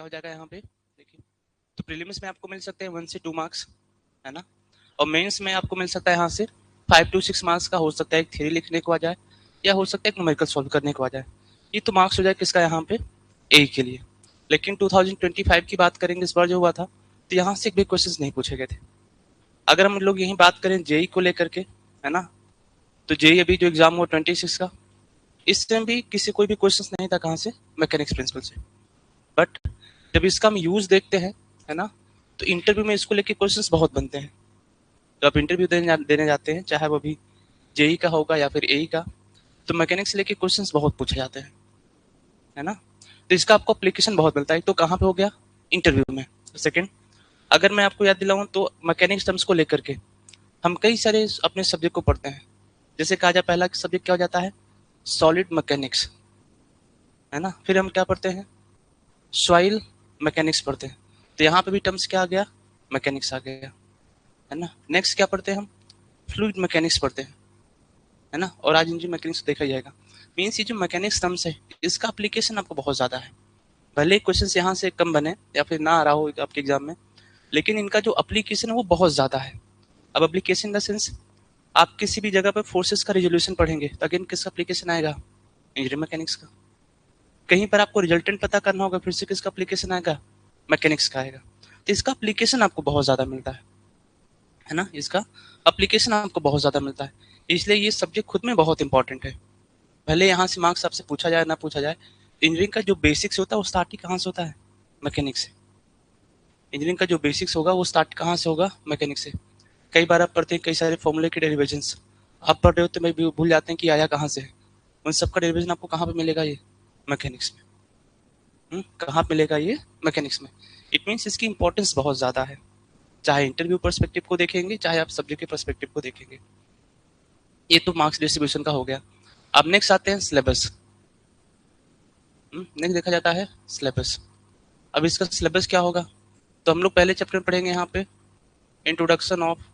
क्या हो जाएगा यहाँ पे देखिए। तो प्रीलिम्स में आपको मिल सकते हैं 1 से 2 मार्क्स, है ना, और मेंस में आपको मिल सकता है यहाँ से 5 to 6 मार्क्स का। हो सकता है एक थ्योरी लिखने को आ जाए या हो सकता है एक न्यूमेरिकल सॉल्व करने को आ जाए। ये तो मार्क्स हो जाए किसका यहाँ पे, ए के लिए। लेकिन 2025 की बात करेंगे, इस बार जो हुआ था, तो यहाँ से भी क्वेश्चंस नहीं पूछे गए थे। अगर हम लोग यही बात करें जेई को लेकर के, है ना, तो जेई अभी जो एग्जाम हुआ 26 का, इस टाइम भी किसी कोई भी क्वेश्चंस नहीं था कहाँ से, मैकेनिक्स प्रिंसिपल से। बट जब इसका हम यूज देखते हैं, है ना, तो इंटरव्यू में इसको लेके क्वेश्चंस बहुत बनते हैं। तो आप इंटरव्यू देने जाते हैं, चाहे वो भी जेई का होगा या फिर एई का, तो मैकेनिक्स से लेके क्वेश्चंस बहुत पूछे जाते हैं, है ना। तो इसका आपको एप्लीकेशन बहुत मिलता है। तो कहाँ पे हो गया, इंटरव्यू में। सेकंड, अगर मैं आपको याद दिलाऊं तो मैकेनिक्स टर्म्स को लेकर के हम कई सारे अपने सब्जेक्ट को पढ़ते हैं। जैसे कहा जाए पहला सब्जेक्ट क्या हो जाता है, सॉलिड मैकेनिक्स, है ना। फिर हम क्या पढ़ते हैं, सॉइल मैकेनिक्स पढ़ते हैं। तो यहाँ पे भी टर्म्स क्या आ गया, मैकेनिक्स आ गया, है ना। नेक्स्ट क्या पढ़ते हैं हम, फ्लूइड मैकेनिक्स पढ़ते हैं, है ना। और आज इंजन मैकेनिक्स देखा जाएगा। मीन्स ये जो मैकेनिक्स टर्म्स है, इसका एप्लीकेशन आपको बहुत ज्यादा है। भले क्वेश्चन यहाँ से कम बने या फिर ना आ रहा हो आपके एग्जाम में, लेकिन इनका जो एप्लीकेशन है वो बहुत ज्यादा है। अब एप्लीकेशन इन द सेंस, आप किसी भी जगह पर फोर्सेस का रिजोल्यूशन पढ़ेंगे तो अगेन किसका एप्लीकेशन आएगा, इंजीनियरिंग मैकेनिक्स का। कहीं पर आपको रिजल्टेंट पता करना होगा, फिर से किसका एप्लीकेशन आएगा, मैकेनिक्स का आएगा। तो इसका एप्लीकेशन आपको बहुत ज्यादा मिलता है ना, इसका एप्लीकेशन आपको बहुत ज्यादा मिलता है। इसलिए ये सब्जेक्ट खुद में बहुत इंपॉर्टेंट है। भले यहाँ से मार्क्स आपसे पूछा जाए ना पूछा जाए, इंजीनियरिंग का जो बेसिक्स होता है वो स्टार्ट ही कहाँ से होता है, मैकेनिक्स से। इंजीनियरिंग का जो बेसिक्स होगा वो स्टार्ट कहाँ से होगा, मैकेनिक्स से। कई बार आप पढ़ते हैं कई सारे फॉर्मूले के डेरिवेशंस, आप पढ़ रहे हो तो मैं भी भूल जाते हैं कि आया कहाँ से है। उन सबका डेरिवेशन आपको कहाँ पे मिलेगा, ये मैकेनिक्स में। कहाँ पे मिलेगा ये, मैकेनिक्स में। इट मीन्स इसकी इंपॉर्टेंस बहुत ज्यादा है, चाहे इंटरव्यू पर्सपेक्टिव को देखेंगे चाहे आप सब्जेक्ट के पर्सपेक्टिव को देखेंगे। ये तो मार्क्स डिस्ट्रीब्यूशन का हो गया। अब नेक्स्ट आते हैं सिलेबस। नेक्स्ट देखा जाता है सिलेबस। अब इसका सिलेबस क्या होगा, तो हम लोग पहले चैप्टर में पढ़ेंगे यहाँ पे introduction of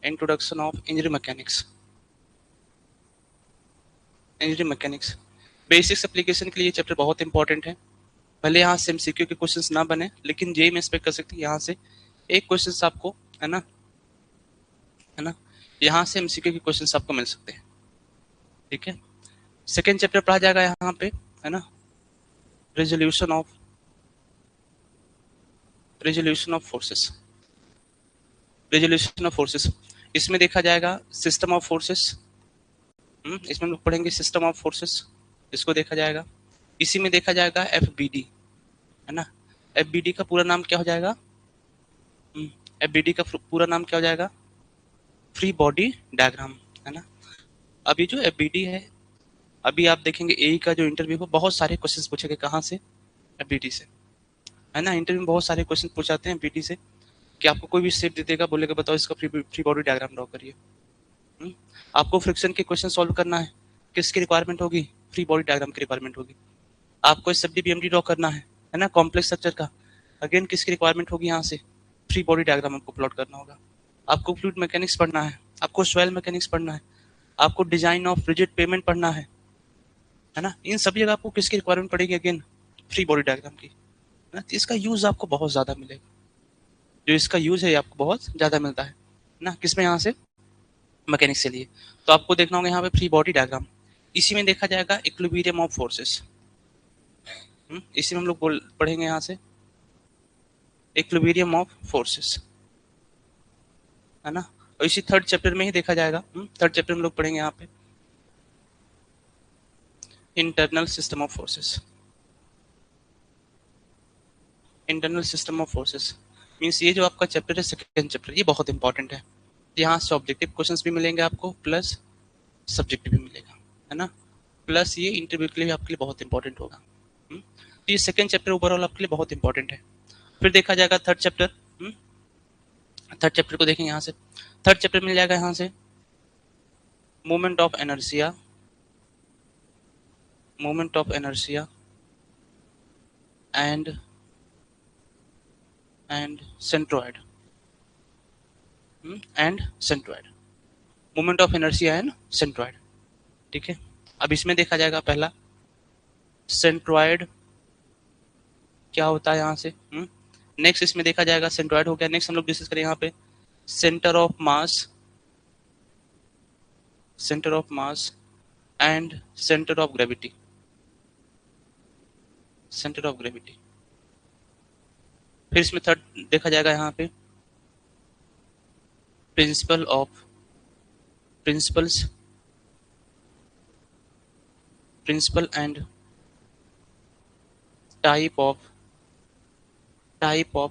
engineering mechanics. Engineering mechanics basics application के लिए ये चैप्टर बहुत इंपॉर्टेंट है। भले यहाँ से एमसीक्यू के क्वेश्चंस ना बने, लेकिन जेई में एक्सपेक्ट कर सकते हैं यहाँ से एक क्वेश्चन आपको, है ना, है ना, यहाँ से एमसीक्यू के क्वेश्चंस आपको मिल सकते हैं। ठीक है, सेकेंड चैप्टर पढ़ा जाएगा यहाँ पे, है ना, resolution of forces. Resolution of forces, इसमें देखा जाएगा सिस्टम ऑफ फोर्सेस। इसमें हम लोग पढ़ेंगे सिस्टम ऑफ फोर्सेस, इसको देखा जाएगा। इसी में देखा जाएगा एफबीडी, है ना। एफबीडी का पूरा नाम क्या हो जाएगा, एफबीडी का पूरा नाम क्या हो जाएगा, फ्री बॉडी डायग्राम, है ना। अभी जो एफबीडी है, अभी आप देखेंगे एई का जो इंटरव्यू हो, बहुत सारे क्वेश्चंस पूछेंगे कहाँ से, एफबीडी से, है ना। इंटरव्यू में बहुत सारे क्वेश्चन पूछाते हैं एफबीडी से, कि आपको कोई भी शेप दे देगा, बोलेगा बताओ इसका फ्री बॉडी डायग्राम ड्रॉ करिए। आपको फ्रिक्शन के क्वेश्चन सॉल्व करना है, किसकी रिक्वायरमेंट होगी, फ्री बॉडी डायग्राम की रिक्वायरमेंट होगी। आपको एसएफडी बीएमडी ड्रॉ करना है ना, कॉम्प्लेक्स स्ट्रक्चर का, अगेन किसकी रिक्वायरमेंट होगी, यहाँ से फ्री बॉडी डायग्राम आपको प्लॉट करना होगा। आपको फ्लूइड मैकेनिक्स पढ़ना है, आपको सॉइल मैकेनिक्स पढ़ना है, आपको डिजाइन ऑफ रिजिड पेमेंट पढ़ना है ना। इन सभी जगह आपको किसकी रिक्वायरमेंट पड़ेगी, अगेन फ्री बॉडी डायग्राम की, है ना। तो इसका यूज आपको बहुत ज्यादा मिलेगा, जो इसका यूज है आपको बहुत ज्यादा मिलता है ना, किसमें, यहाँ से मैकेनिक्स के लिए। तो आपको देखना होगा यहाँ पे फ्री बॉडी डायग्राम। इसी में देखा जाएगा इक्विलिब्रियम ऑफ फोर्सेस। इसी में हम लोग पढ़ेंगे यहाँ से इक्विलिब्रियम ऑफ फोर्सेस, है ना। और इसी थर्ड चैप्टर में ही देखा जाएगा, थर्ड चैप्टर में हम लोग पढ़ेंगे यहाँ पे internal system of forces. Internal system of forces means ये जो आपका चैप्टर है, सेकेंड चैप्टर, ये बहुत इंपॉर्टेंट है। यहाँ से ऑब्जेक्टिव क्वेश्चंस भी मिलेंगे आपको, प्लस सब्जेक्टिव भी मिलेगा, है ना, प्लस ये इंटरव्यू के लिए भी आपके लिए बहुत इंपॉर्टेंट होगा। तो ये सेकेंड चैप्टर ओवरऑल आपके लिए बहुत इंपॉर्टेंट है। फिर देखा जाएगा थर्ड चैप्टर। थर्ड चैप्टर को देखेंगे यहाँ से, थर्ड चैप्टर मिल जाएगा यहाँ से moment of एनर्जिया, moment of एनर्जिया and centroid, and centroid, moment of inertia and centroid. ठीक है, अब इसमें देखा जाएगा पहला सेंट्रोइड क्या होता है यहाँ से। नेक्स्ट इसमें देखा जाएगा सेंट्रॉइड हो गया। नेक्स्ट हम लोग डिस्कस करें यहाँ पे centre of mass, centre of mass and centre of gravity, centre of gravity. फिर इसमें थर्ड देखा जाएगा यहाँ पे principle of, principles, principle and type of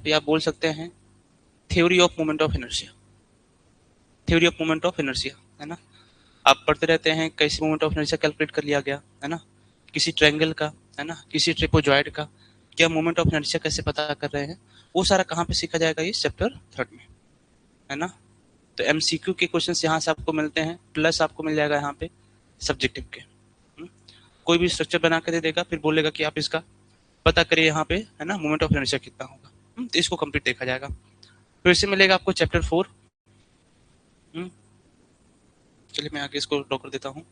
या बोल सकते हैं theory of moment of inertia, theory of moment of inertia, है ना। आप पढ़ते रहते हैं कैसे मोमेंट ऑफ इनर्शिया कैलकुलेट कर लिया गया, है ना, किसी ट्रायंगल का, है ना, किसी ट्रिपोजॉइड का, क्या मोमेंट ऑफ इनर्शिया कैसे पता कर रहे हैं, वो सारा कहाँ पे सीखा जाएगा, ये चैप्टर 3 में, है ना। तो एमसीक्यू के क्वेश्चंस यहाँ से आपको मिलते हैं, प्लस आपको मिल जाएगा यहाँ पे सब्जेक्टिव के। कोई भी स्ट्रक्चर बना के दे देगा, फिर बोलेगा कि आप इसका पता करिए यहाँ पे, है ना, मोमेंट ऑफ इनर्शिया कितना होगा। तो इसको कंप्लीट देखा जाएगा। फिर से मिलेगा आपको चैप्टर 4। चलिए मैं आगे इसको ड्रॉ कर देता हूँ।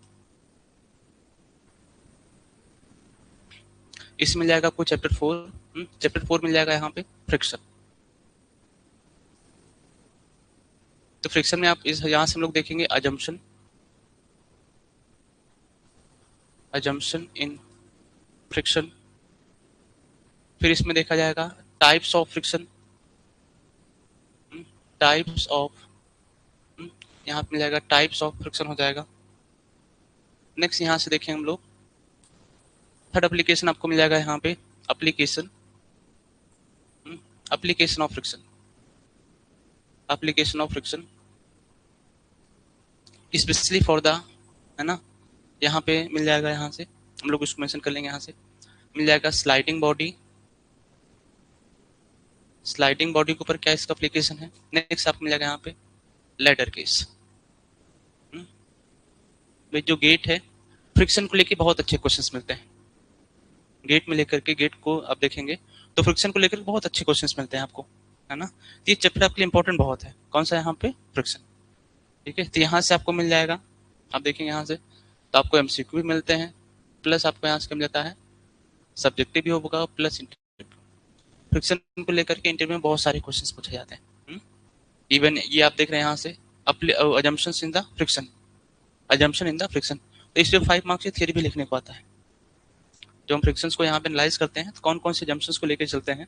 इसमें मिल जाएगा आपको चैप्टर 4। चैप्टर 4 मिल जाएगा यहाँ पे फ्रिक्शन। तो फ्रिक्शन में आप इस यहाँ से हम लोग देखेंगे अजम्पशन, अजम्पशन इन फ्रिक्शन। फिर इसमें देखा जाएगा types of friction, types of, यहाँ पे मिल जाएगा टाइप्स ऑफ फ्रिक्शन हो जाएगा। नेक्स्ट यहाँ से देखें हम लोग थर्ड एप्लीकेशन आपको मिल जाएगा यहाँ पे application, application of friction, application of friction specially for the, है ना, यहाँ पे मिल जाएगा, यहाँ से हम लोग इसको मेंशन कर लेंगे। यहाँ से मिल जाएगा स्लाइडिंग बॉडी, स्लाइडिंग बॉडी के ऊपर क्या इसका एप्लीकेशन है। नेक्स्ट आपको मिल जाएगा यहाँ पे लैडर केस। भाई जो गेट है, फ्रिक्शन को लेके बहुत अच्छे क्वेश्चंस मिलते हैं। गेट में लेकर के, गेट को आप देखेंगे तो फ्रिक्शन को लेकर बहुत अच्छे क्वेश्चंस मिलते हैं आपको, है ना। तो ये चैप्टर आपके लिए इंपॉर्टेंट बहुत है। कौन सा यहाँ पे फ्रिक्शन, ठीक है। तो यहाँ से आपको मिल जाएगा, आप देखेंगे यहाँ से तो आपको एमसीक्यू भी मिलते हैं, प्लस आपको यहाँ से मिल जाता है सब्जेक्टिव भी होगा, प्लस इंटरव्यू। फ्रिक्शन को लेकर के इंटरव्यू में बहुत सारे क्वेश्चंस पूछे जाते हैं। इवन ये आप देख रहे हैं यहाँ से assumptions in the friction, assumption in the friction. तो इसलिए 5 मार्क्स की थियरी भी लिखने को आता है। जो हम फ्रिक्शंस को यहाँ पे एनालाइज करते हैं तो कौन कौन से जम्पशंस को लेकर चलते हैं,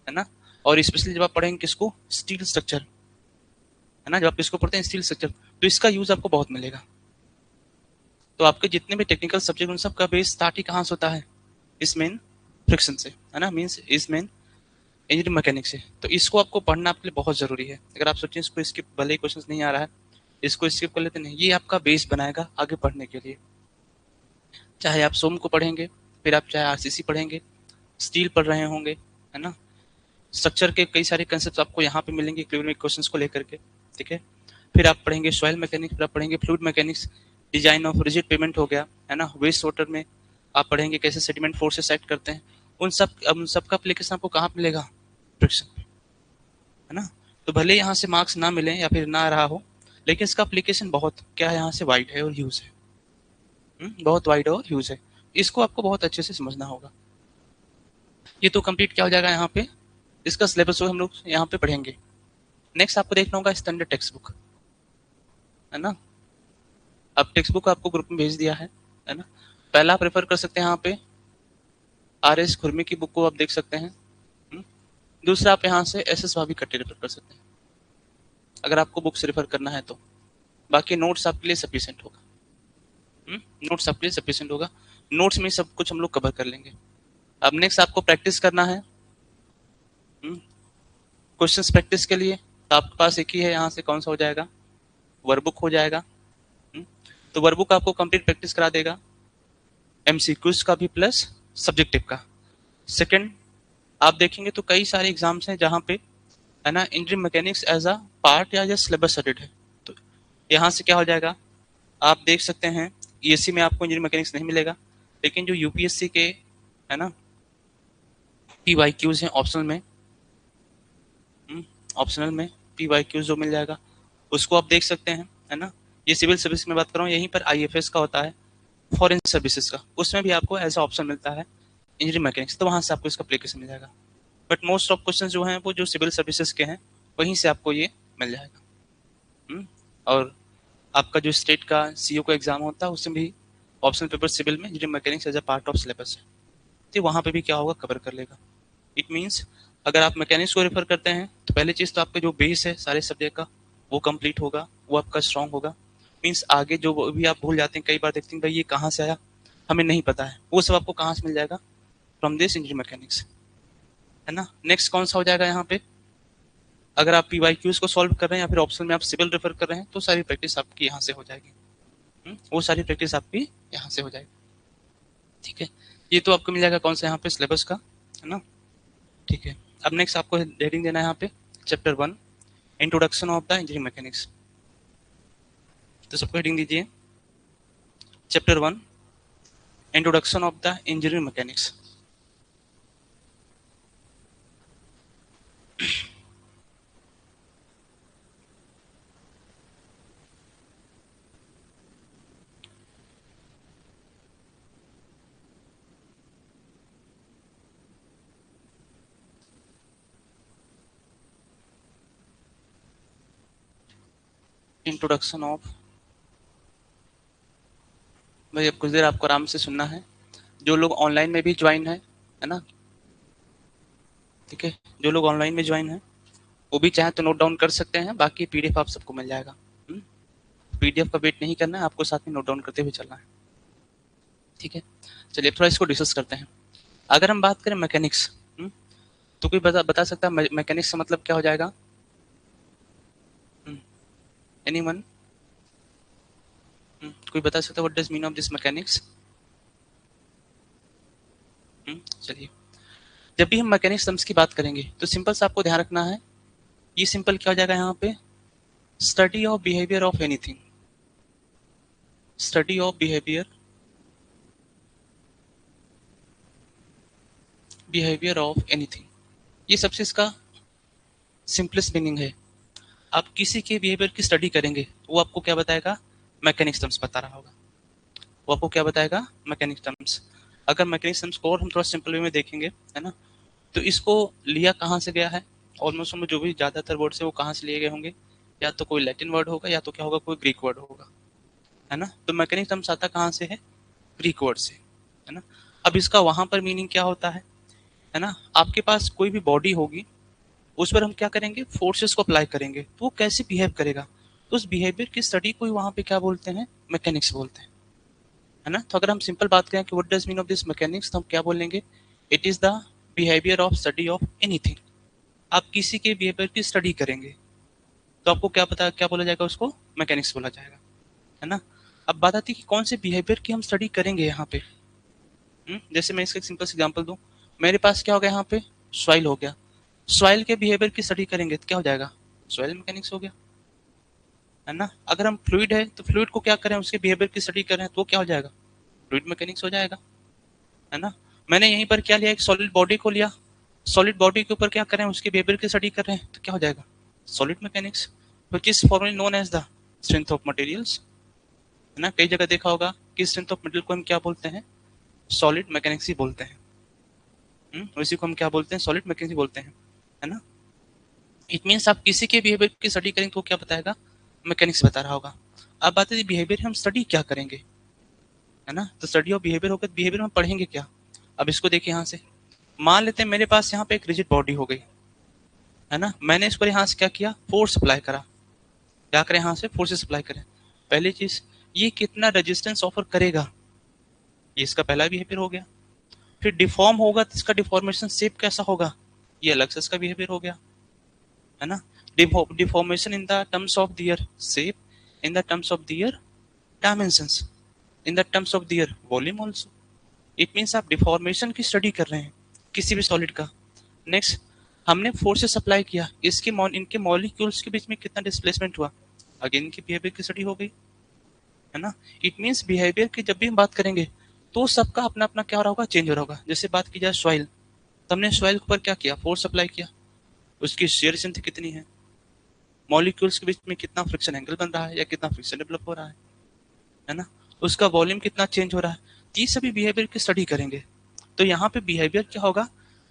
है ना। और स्पेशली जब आप पढ़ेंगे किसको, स्टील स्ट्रक्चर, है ना, जब आप इसको पढ़ते हैं स्टील स्ट्रक्चर, तो इसका यूज आपको बहुत मिलेगा। तो आपके जितने भी टेक्निकल सब्जेक्ट उन सब का बेस स्टार्ट ही कहाँ से होता है, इस मेन फ्रिक्शन से, है ना, मीन्स इस मेन इंजीनियरिंग मैकेनिक्स से। तो इसको आपको पढ़ना आपके लिए बहुत जरूरी है। अगर आप सोचें इसको स्किप, भले ही क्वेश्चन नहीं आ रहा है, इसको स्किप कर लेते नहीं, ये आपका बेस बनाएगा आगे पढ़ने के लिए। चाहे आप सोम को पढ़ेंगे, फिर आप चाहे आरसीसी पढ़ेंगे, स्टील पढ़ रहे होंगे, है ना, स्ट्रक्चर के कई सारे कंसेप्ट आपको यहाँ पे मिलेंगे इक्विलिब्रियम क्वेश्चंस को लेकर के, ठीक है। फिर आप पढ़ेंगे सॉइल मैकेनिक्स, फिर आप पढ़ेंगे fluid mechanics, design of rigid payment हो गया, है ना, वेस्ट वाटर में आप पढ़ेंगे कैसे सेडिमेंट फोर्सेस एक्ट करते हैं। उन सब का एप्लीकेशन आपको कहाँ मिलेगा, फ्रिक्शन, है ना। तो भले यहाँ से मार्क्स ना मिले या फिर ना रहा हो, लेकिन इसका एप्लीकेशन बहुत क्या है, यहाँ से वाइड है और यूज है, बहुत वाइड और यूज है। इसको आपको बहुत अच्छे से समझना होगा। ये तो कंप्लीट क्या हो जाएगा यहाँ पे, इसका सिलेबस हम लोग यहाँ पे पढ़ेंगे। नेक्स्ट आपको देखना होगा स्टैंडर्ड टेक्स्ट बुक, है ना। अब टेक्स्ट बुक आपको ग्रुप में भेज दिया है ना। पहला आप रेफर कर सकते हैं यहाँ पे आर.एस. खुरमी की बुक को आप देख सकते हैं। दूसरा आप यहाँ से एस.एस. भाभी कट्टे रेफर कर सकते हैं, अगर आपको बुक से रेफर करना है तो। बाकी नोट्स आपके लिए सफिशिएंट होगा, नोट्स आपके लिए सफिशिएंट होगा। नोट्स में सब कुछ हम लोग कवर कर लेंगे। अब नेक्स्ट आपको प्रैक्टिस करना है, क्वेश्चंस प्रैक्टिस के लिए तो आपके पास एक ही है, यहाँ से कौन सा हो जाएगा, वर्कबुक हो जाएगा। तो वर्कबुक आपको कंप्लीट प्रैक्टिस करा देगा, एमसीक्यूज का भी प्लस सब्जेक्टिव का। सेकंड आप देखेंगे तो कई सारे एग्जाम्स हैं जहाँ पे, है ना, engineering mechanics as a part या सिलेबस सेटेड है। तो यहाँ से क्या हो जाएगा, आप देख सकते हैं ईएससी में आपको इंजीनियरिंग मैकेनिक्स नहीं मिलेगा, लेकिन जो यूपीएससी के, है ना, पीवाईक्यूज हैं ऑप्शनल में, ऑप्शनल में पीवाईक्यूज जो मिल जाएगा उसको आप देख सकते हैं, है ना। ये सिविल सर्विस में बात कर रहा हूँ, यहीं पर आईएफएस का होता है, फॉरेन सर्विसेज का, उसमें भी आपको ऐसा ऑप्शन मिलता है इंजीनियरिंग मैकेनिक्स, तो वहाँ से आपको इसका एप्लीकेशन मिल जाएगा। बट मोस्ट ऑफ क्वेश्चन जो हैं वो जो सिविल सर्विसेज के हैं वहीं से आपको ये मिल जाएगा। और आपका जो स्टेट का सीओ का एग्जाम होता है उसमें भी ऑप्शनल पेपर सिविल में engineering mechanics as a part of syllabus है, तो वहाँ पे भी क्या होगा, कवर कर लेगा। इट मीन्स अगर आप मैकेनिक्स को रेफर करते हैं तो पहली चीज़ तो आपका जो बेस है सारे सब्जेक्ट का वो कंप्लीट होगा, वो आपका स्ट्रांग होगा। मीन्स आगे जो भी आप भूल जाते हैं, कई बार देखते हैं भाई ये कहाँ से आया हमें नहीं पता है, वो सब आपको कहाँ से मिल जाएगा, फ्रॉम दिस इंजीनियरिंग मैकेनिक्स, है ना। नेक्स्ट कौन सा हो जाएगा यहाँ पे, अगर आप पीवाईक्यूज को सॉल्व कर रहे हैं या फिर ऑप्शन में आप सिविल रेफर कर रहे हैं तो सारी प्रैक्टिस आपकी यहाँ से हो जाएगी। वो सारी प्रैक्टिस आपकी यहाँ से हो जाएगी, ठीक है। ये तो आपको मिल जाएगा कौन सा यहाँ पे, सिलेबस का, है ना, ठीक है। अब नेक्स्ट आपको हेडिंग देना है यहाँ पे chapter 1 introduction of the engineering mechanics. तो सबको हेडिंग दीजिए chapter 1 introduction of the engineering mechanics. Introduction of, भाई अब कुछ देर आपको आराम से सुनना है। जो लोग ऑनलाइन में भी ज्वाइन है ना, ठीक है, जो लोग ऑनलाइन में ज्वाइन है वो भी चाहे तो नोट डाउन कर सकते हैं, बाकी पीडीएफ आप सबको मिल जाएगा। पीडीएफ का वेट नहीं करना है, आपको साथ में नोट डाउन करते हुए चलना है, ठीक है। चलिए थोड़ा इसको डिस्कस करते हैं। अगर हम बात करें मैकेनिक्स, तो कोई बता सकता है मैकेनिक्स का मतलब क्या हो जाएगा, एनीवन, कोई बता सकता है what does mean of this mechanics. चलिए, जब भी हम मैकेनिक्स टर्म्स की बात करेंगे तो सिंपल सा आपको ध्यान रखना है, ये सिंपल क्या हो जाएगा यहाँ पे, study of behaviour of anything, study of behaviour of anything, ये सबसे इसका सिंपलेस्ट मीनिंग है। आप किसी के बिहेवियर की स्टडी करेंगे वो आपको क्या बताएगा, मैकेनिक्स टर्म्स बता रहा होगा, वो आपको क्या बताएगा, मैकेनिक्स टर्म्स। अगर मैकेनिक्स टर्म्स को और हम थोड़ा सिंपल वे में देखेंगे, है ना, तो इसको लिया कहाँ से गया है, ऑलमोस्ट हम जो भी ज्यादातर वर्ड्स है वो कहाँ से लिए गए होंगे, या तो कोई लैटिन वर्ड होगा या तो क्या होगा, कोई ग्रीक वर्ड होगा, है ना। तो मैकेनिक्स टर्म्स आता कहाँ से है, ग्रीक वर्ड से, है ना। अब इसका वहां पर मीनिंग क्या होता है ना, आपके पास कोई भी बॉडी होगी उस पर हम क्या करेंगे, फोर्सेस को अप्लाई करेंगे तो वो कैसे बिहेव करेगा, तो उस बिहेवियर की स्टडी को वहां पे क्या बोलते हैं, मैकेनिक्स बोलते हैं, है ना। तो अगर हम सिंपल बात करें कि what does mean of this mechanics, तो हम क्या बोलेंगे, it is the behaviour of study of anything. आप किसी के बिहेवियर की स्टडी करेंगे तो आपको क्या पता क्या बोला जाएगा, उसको मैकेनिक्स बोला जाएगा, है ना। अब बात आती है कि कौन से बिहेवियर की हम स्टडी करेंगे यहाँ पे। जैसे मैं इसका एक सिंपल एग्जांपल दूं, मेरे पास क्या हो गया यहाँ पे, सॉइल हो गया, सॉइल के बिहेवियर की स्टडी करेंगे तो क्या हो जाएगा, सॉइल मैकेनिक्स हो गया, है ना। अगर हम फ्लूइड है तो फ्लूइड को क्या करें, उसके बिहेवियर की स्टडी करें तो वो क्या हो जाएगा, फ्लूइड मैकेनिक्स हो जाएगा, है ना। मैंने यहीं पर क्या लिया, एक सॉलिड बॉडी को लिया, सॉलिड बॉडी के ऊपर क्या करें, उसके बिहेवियर की स्टडी कर रहे हैं तो क्या हो जाएगा, solid mechanics, which is formerly known as the strength of materials, है ना। कई जगह देखा होगा कि स्ट्रेंथ ऑफ मटेरियल को हम क्या बोलते हैं, सॉलिड मैकेनिक्स ही बोलते हैं, उसी को हम क्या बोलते हैं, सॉलिड मैकेनिक्स बोलते हैं, है ना। इट मीन्स आप किसी के बिहेवियर की स्टडी करेंगे तो क्या बताएगा, मैकेनिक्स बता रहा होगा। अब बात है बिहेवियर हम स्टडी क्या करेंगे, है ना, तो स्टडी ऑफ बिहेवियर होगा, बिहेवियर हम पढ़ेंगे क्या। अब इसको देखिए यहाँ से, मान लेते हैं मेरे पास यहाँ पे एक रिजिड बॉडी हो गई, है ना, मैंने इस पर यहाँ से क्या किया, फोर्स अप्लाई करा, क्या करें, यहाँ से फोर्सेस अप्लाई करें। पहली चीज, ये कितना रेजिस्टेंस ऑफर करेगा, ये इसका पहला बिहेवियर हो गया। फिर डिफॉर्म होगा तो इसका डिफॉर्मेशन शेप कैसा होगा, ये अलग से इसका बिहेवियर हो गया, है ना। Deformation in the terms of their shape, in the terms of their dimensions, in the terms of their volume also. It means आप डिफॉर्मेशन की स्टडी कर रहे हैं किसी भी सॉलिड का। नेक्स्ट, हमने फोर्सेस अप्लाई किया, इनके मॉलिक्यूल्स के बीच में कितना डिस्प्लेसमेंट हुआ, अगेन इनकी बिहेवियर की स्टडी हो गई, है ना। इट मीन्स बिहेवियर की जब भी हम बात करेंगे तो सबका अपना अपना क्या हो रहा होगा, चेंज हो रहा होगा। जैसे बात की जाए सॉइल, तो हमने सॉइल के ऊपर क्या किया, फोर्स अप्लाई किया, उसकी शेयर स्ट्रेंथ कितनी है, मॉलिक्यूल्स के बीच में कितना फ्रिक्शन एंगल बन रहा है या कितना फ्रिक्शन डेवलप हो रहा है ना, उसका वॉल्यूम कितना चेंज हो रहा है, ये सभी बिहेवियर की स्टडी करेंगे। तो यहाँ पे बिहेवियर क्या होगा,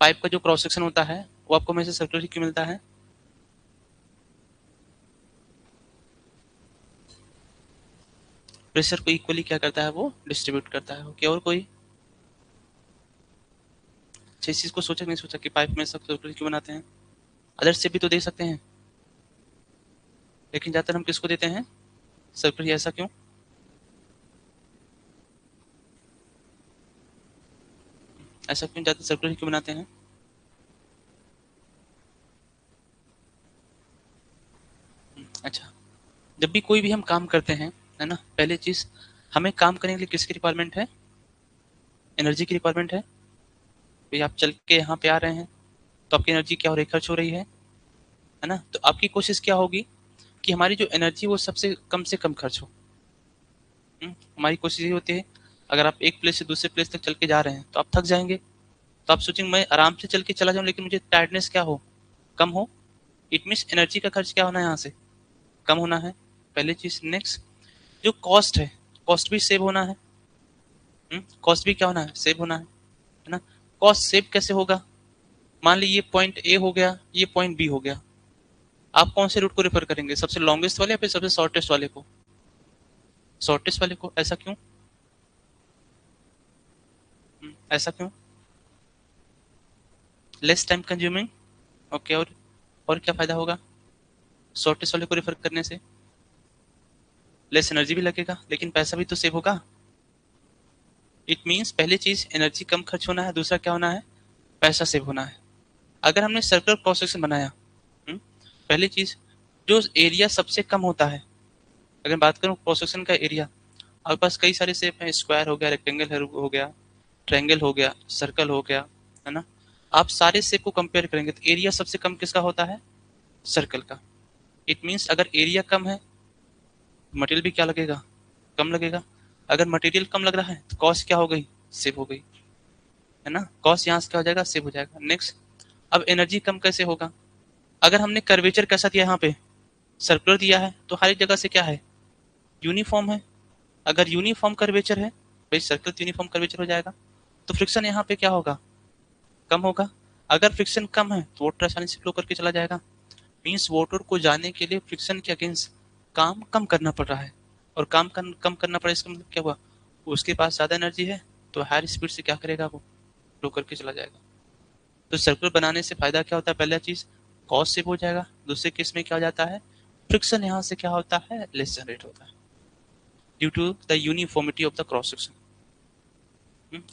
पाइप का जो क्रॉस सेक्शन होता है वो आपको हमेशा सर्कुलर ही क्यों मिलता है? प्रेशर को इक्वली क्या करता है, वो डिस्ट्रीब्यूट करता है। ओके, और कोई इस चीज को सोचा नहीं सोचा कि पाइप में सब सर्कुलर क्यों बनाते हैं? अदर से भी तो दे सकते हैं, लेकिन ज्यादातर हम किसको देते हैं? सर्कुलर। ऐसा क्यों? ऐसा क्यों ज्यादा सर्कुलर क्यों बनाते हैं? अच्छा, जब भी कोई भी हम काम करते हैं, है ना, पहले चीज हमें काम करने के लिए किसकी रिक्वायरमेंट है? एनर्जी की रिक्वायरमेंट है। भाई आप चल के यहाँ पे आ रहे हैं तो आपकी एनर्जी क्या हो रही है? खर्च हो रही है ना। तो आपकी कोशिश क्या होगी कि हमारी जो एनर्जी वो सबसे कम से कम खर्च हो। हमारी कोशिश ये होती है, अगर आप एक प्लेस से दूसरे प्लेस तक चल के जा रहे हैं तो आप थक जाएंगे, तो आप सोचेंगे मैं आराम से चल के चला जाऊं लेकिन मुझे टायर्डनेस क्या हो, कम हो। इट मीन्स एनर्जी का खर्च क्या होना है यहाँ से? कम होना है, पहली चीज। नेक्स्ट, जो कॉस्ट है, कॉस्ट भी सेव होना है। कॉस्ट भी क्या होना है? सेव होना है ना। कॉस्ट सेव कैसे होगा? मान लीजिए ये पॉइंट ए हो गया, ये पॉइंट बी हो गया, आप कौन से रूट को रेफर करेंगे? सबसे लॉन्गेस्ट वाले या फिर सबसे शॉर्टेस्ट वाले को? शॉर्टेस्ट वाले को। ऐसा क्यों? ऐसा क्यों? Less time consuming. ओके, और क्या फायदा होगा शॉर्टेस्ट वाले को रेफर करने से? लेस एनर्जी भी लगेगा लेकिन पैसा भी तो सेव होगा। इट मीन्स पहली चीज एनर्जी कम खर्च होना है, दूसरा क्या होना है? पैसा सेव होना है। अगर हमने सर्कुलर क्रॉस सेक्शन बनाया, पहली चीज जो एरिया सबसे कम होता है, अगर बात करूं क्रॉस सेक्शन का एरिया, आपके पास कई सारे शेप हैं, स्क्वायर हो गया, रेक्टेंगल हो गया, ट्रायंगल हो गया, सर्कल हो गया, है ना। आप सारे शेप को कंपेयर करेंगे तो एरिया सबसे कम किसका होता है? सर्कल का। इट मीन्स अगर एरिया कम है, मटेरियल भी क्या लगेगा? कम लगेगा। अगर मटेरियल कम लग रहा है तो कॉस्ट क्या हो गई? सेव हो गई, है ना। कॉस्ट यहाँ से क्या हो जाएगा? सेव हो जाएगा। नेक्स्ट, अब एनर्जी कम कैसे होगा? अगर हमने कर्वेचर कैसा दिया यहाँ पे? सर्कुलर दिया है, तो हर एक जगह से क्या है? यूनिफॉर्म है। अगर यूनिफॉर्म कर्वेचर है, भाई सर्कल तो यूनिफॉर्म कर्वेचर हो जाएगा, तो फ्रिक्शन यहाँ पे क्या होगा? कम होगा। अगर फ्रिक्शन कम है तो वाटर आसानी से फ्लो करके चला जाएगा। मीन्स वाटर को जाने के लिए फ्रिक्शन के अगेंस्ट काम कम करना पड़ रहा है, और कम करना पड़ा, इसका मतलब क्या हुआ? उसके पास ज्यादा एनर्जी है तो हाई स्पीड से क्या करेगा? वो फ्लो करके चला जाएगा। तो सर्कुलर बनाने से फायदा क्या होता है? पहला चीज कॉस्ट सेव हो जाएगा, दूसरे केस में क्या हो जाता है? फ्रिक्शन यहाँ से क्या होता है? लेस जनरेट होता है due to the uniformity of the cross section.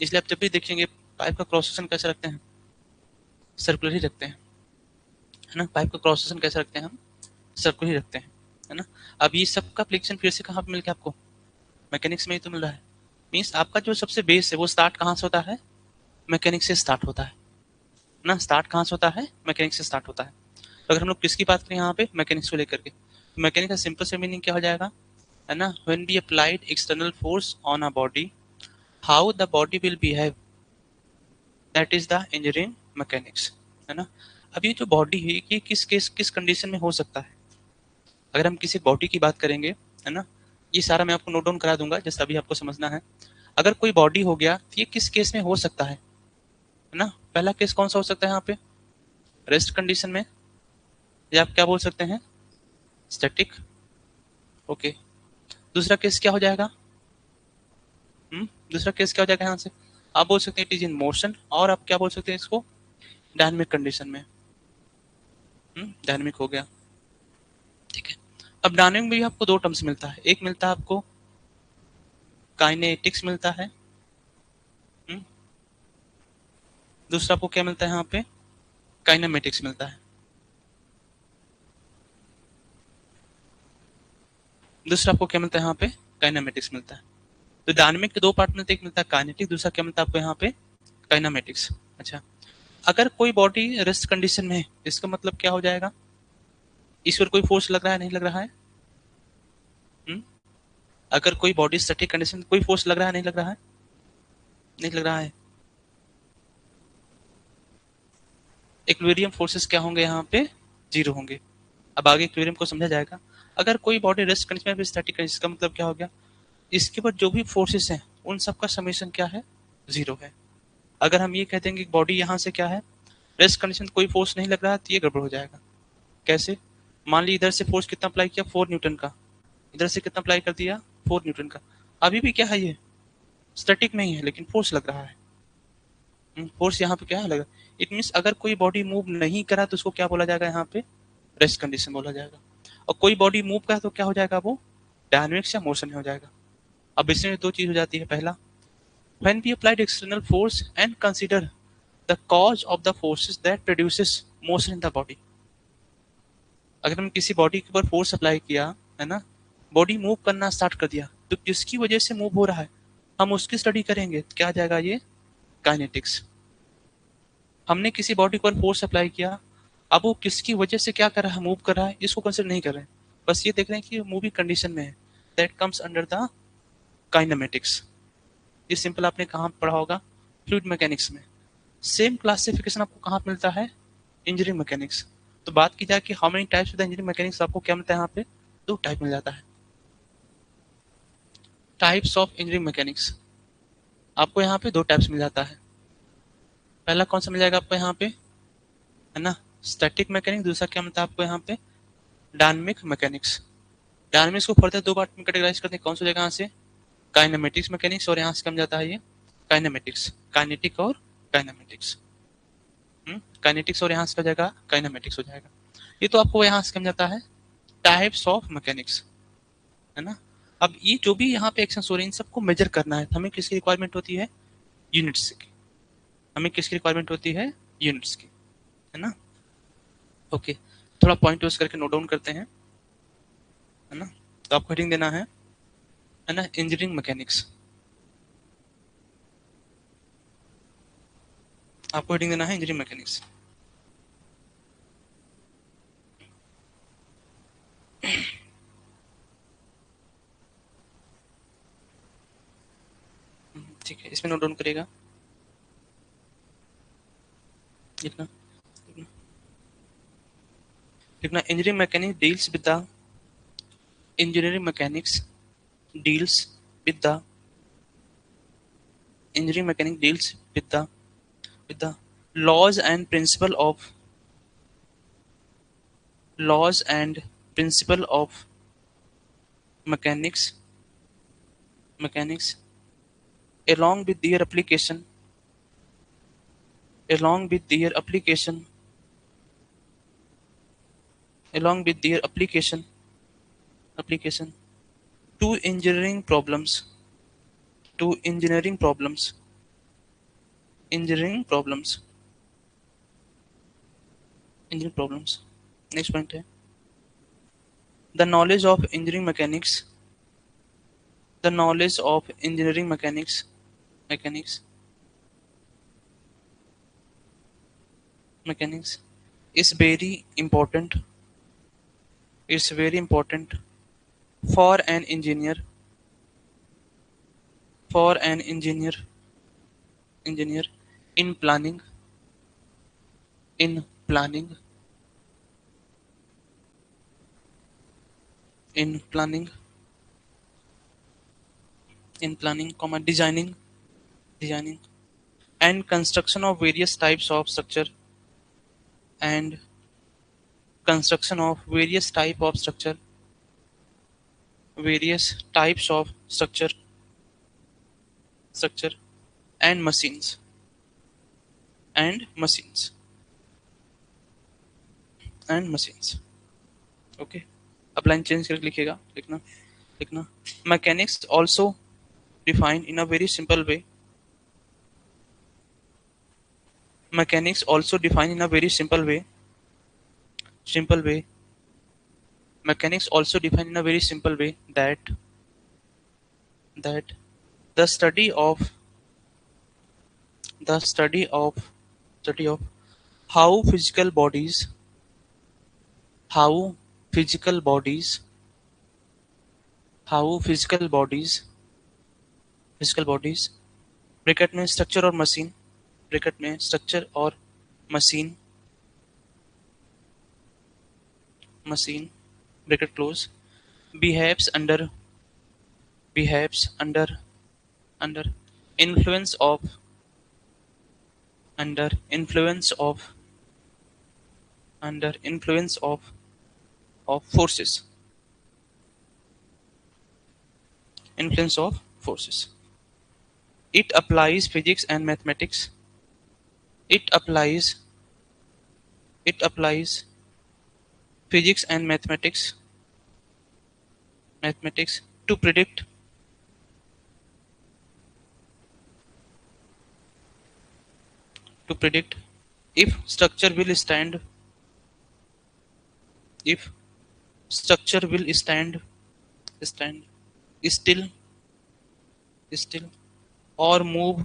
इसलिए आप जब भी देखेंगे पाइप का क्रॉस सेक्शन कैसे रखते हैं? सर्कुलर ही रखते हैं, है ना। पाइप का क्रॉस सेक्शन कैसे रखते हैं हम? सर्कुलर ही रखते हैं, है ना। अब ये सब का एप्लीकेशन फिर से कहाँ पे मिल गया आपको? मैकेनिक्स में ही तो मिल रहा है। मीन्स आपका जो सबसे बेस है वो स्टार्ट कहाँ से होता है? मैकेनिक्स से स्टार्ट होता है ना। स्टार्ट कहाँ से होता है? मैकेनिक्स से स्टार्ट होता है। तो अगर हम लोग किसकी बात करें यहाँ पे? मैकेनिक्स को लेकर के, मैकेनिक्स का सिंपल से मीनिंग क्या हो जाएगा, है ना। When we applied external force on a body, how the body will behave, that is the engineering mechanics, है ना। अब ये जो बॉडी है ये किस कंडीशन में हो सकता है? अगर हम किसी बॉडी की बात करेंगे, है ना, ये सारा मैं आपको नोट डाउन करा दूंगा, जैसे अभी आपको समझना है। अगर कोई बॉडी हो गया तो ये किस केस में हो सकता है ना। पहला केस कौन सा हो सकता है यहाँ पे? रेस्ट कंडीशन में, या आप क्या बोल सकते हैं? स्टैटिक। ओके, दूसरा केस क्या हो जाएगा? दूसरा केस क्या हो जाएगा यहाँ से? आप बोल सकते हैं इट इज इन मोशन, और आप क्या बोल सकते हैं इसको? डायनामिक कंडीशन में। डायनामिक हो गया, ठीक है। अब डायनामिक में भी आपको दो टर्म्स मिलता है, एक मिलता है आपको काइनेटिक्स मिलता है, हम्म, दूसरा आपको क्या मिलता है यहाँ पे? काइनेमेटिक्स मिलता है। दूसरा आपको क्या मिलता है यहाँ पे? काइनेमेटिक्स मिलता है। तो डायनामिक के दो पार्ट मिलते हैं, एक मिलता है काइनेटिक, दूसरा क्या मिलता है आपको यहाँ पे? काइनेमेटिक्स। अच्छा, अगर कोई बॉडी रेस्ट कंडीशन में है, इसका मतलब क्या हो जाएगा? इस पर कोई फोर्स लग रहा है, नहीं लग रहा है? हम्म? अगर कोई बॉडी स्टैटिक कंडीशन, कोई फोर्स लग रहा है, नहीं लग रहा है? नहीं लग रहा है। इक्विलिब्रियम फोर्सेस क्या होंगे यहाँ पे? जीरो होंगे। अब आगे इक्विलिब्रियम को समझा जाएगा। अगर कोई बॉडी रेस्ट कंडीशन में स्टैटिक कंडीशन, इसका मतलब क्या हो गया? इसके ऊपर जो भी फोर्सेस हैं उन सब का समेशन क्या है? जीरो है। अगर हम ये कहते हैं कि बॉडी यहाँ से क्या है? रेस्ट कंडीशन कोई फोर्स नहीं लग रहा तो ये गड़बड़ हो जाएगा। कैसे? मान ली इधर से फोर्स कितना अप्लाई किया, 4 न्यूटन का, इधर से कितना अप्लाई कर दिया, 4 न्यूटन का। अभी भी क्या है, ये स्टैटिक नहीं है लेकिन फोर्स लग रहा है। फोर्स यहाँ पे क्या है, लगा। इट मीन्स अगर कोई बॉडी मूव नहीं करा तो उसको क्या बोला जाएगा, यहाँ पे रेस्ट कंडीशन बोला जाएगा। और कोई बॉडी मूव करा तो क्या हो जाएगा, वो डायनेमिक्स या मोशन हो जाएगा। अब इसमें दो चीज हो जाती है। पहला, when we applied external force and consider the cause of the forces that produces motion in the body। अगर हम किसी बॉडी के ऊपर फोर्स अप्लाई किया है ना, बॉडी मूव करना स्टार्ट कर दिया, तो किसकी वजह से मूव हो रहा है, हम उसकी स्टडी करेंगे। क्या आ जाएगा, ये काइनेटिक्स। हमने किसी बॉडी पर फोर्स अप्लाई किया, अब वो किसकी वजह से क्या कर रहा है, मूव कर रहा है, इसको कंसिडर नहीं कर रहे हैं। बस ये देख रहे हैं कि मूविंग कंडीशन में है। That comes under the kinematics. ये सिंपल आपने कहाँ पढ़ा होगा, फ्लूइड मैकेनिक्स में। सेम क्लासिफिकेशन आपको कहाँ मिलता है, इंजीनियरिंग मैकेनिक्स। तो बात की जाए कि how many types of the engineering mechanics, आपको क्या मिलता है यहाँ पे, 2 टाइप मिल जाता है। टाइप्स ऑफ इंजीनियरिंग मैकेनिक्स आपको यहाँ पे 2 टाइप्स मिल जाता है। पहला कौन सा मिल जाएगा आपको यहाँ पे, है ना, स्टैटिक मैकेनिक्स। दूसरा क्या मिलता है आपको यहाँ पे, डायनामिक मैकेनिक्स। डायनामिक्स को फर्दर 2 पार्ट में कैटेगराइज करते हैं। कौन सा जगह यहाँ से, काइनेमेटिक्स मैकेनिक्स, और यहाँ से कम जाता है ये काइनेमेटिक्स, काइनेटिक और काइनेमेटिक्स। काइनेटिक्स और यहाँ से हो जाएगा काइनेमेटिक्स हो जाएगा। ये तो आपको यहाँ से कम जाता है टाइप्स ऑफ मैकेनिक्स, है ना। अब ये जो भी यहाँ पे एक्शंस हो रहे हैं, इन सबको मेजर करना है। हमें किसकी रिक्वायरमेंट होती है, यूनिट्स की। हमें किसकी रिक्वायरमेंट होती है, यूनिट्स की, है ना। ओके, थोड़ा पॉइंट यूज करके नोट डाउन करते हैं, है ना। तो आपको हेडिंग देना है ना, इंजीनियरिंग मैकेनिक्स। आपको हेडिंग देना है इंजीनियरिंग मैकेनिक्स। ठीक है, इसमें नोट डाउन करेगा, लिखना लिखना। Engineering mechanics deals with the engineering mechanics deals with the engineering mechanics deals with the laws and principle of laws and principle of mechanics along with their application along with their application along with their application to engineering problems to engineering problems engineering problems। Next point है, the knowledge of engineering mechanics the knowledge of engineering mechanics is very important for an engineer for an engineer in planning in planning in planning comma designing and construction of various types of structure and construction of various types of structure and machines okay. अब line change करके लिखिएगा, लिखना mechanics also define in a very simple way mechanics also define in a very simple way mechanics also define in a very simple way that the study of how physical bodies how physical bodies bracket में structure और machine bracket close behaves under influence of under influence of forces, influence of forces. It applies physics and mathematics. It applies it applies physics and mathematics to predict if structure will stand, if structure will stand still still or move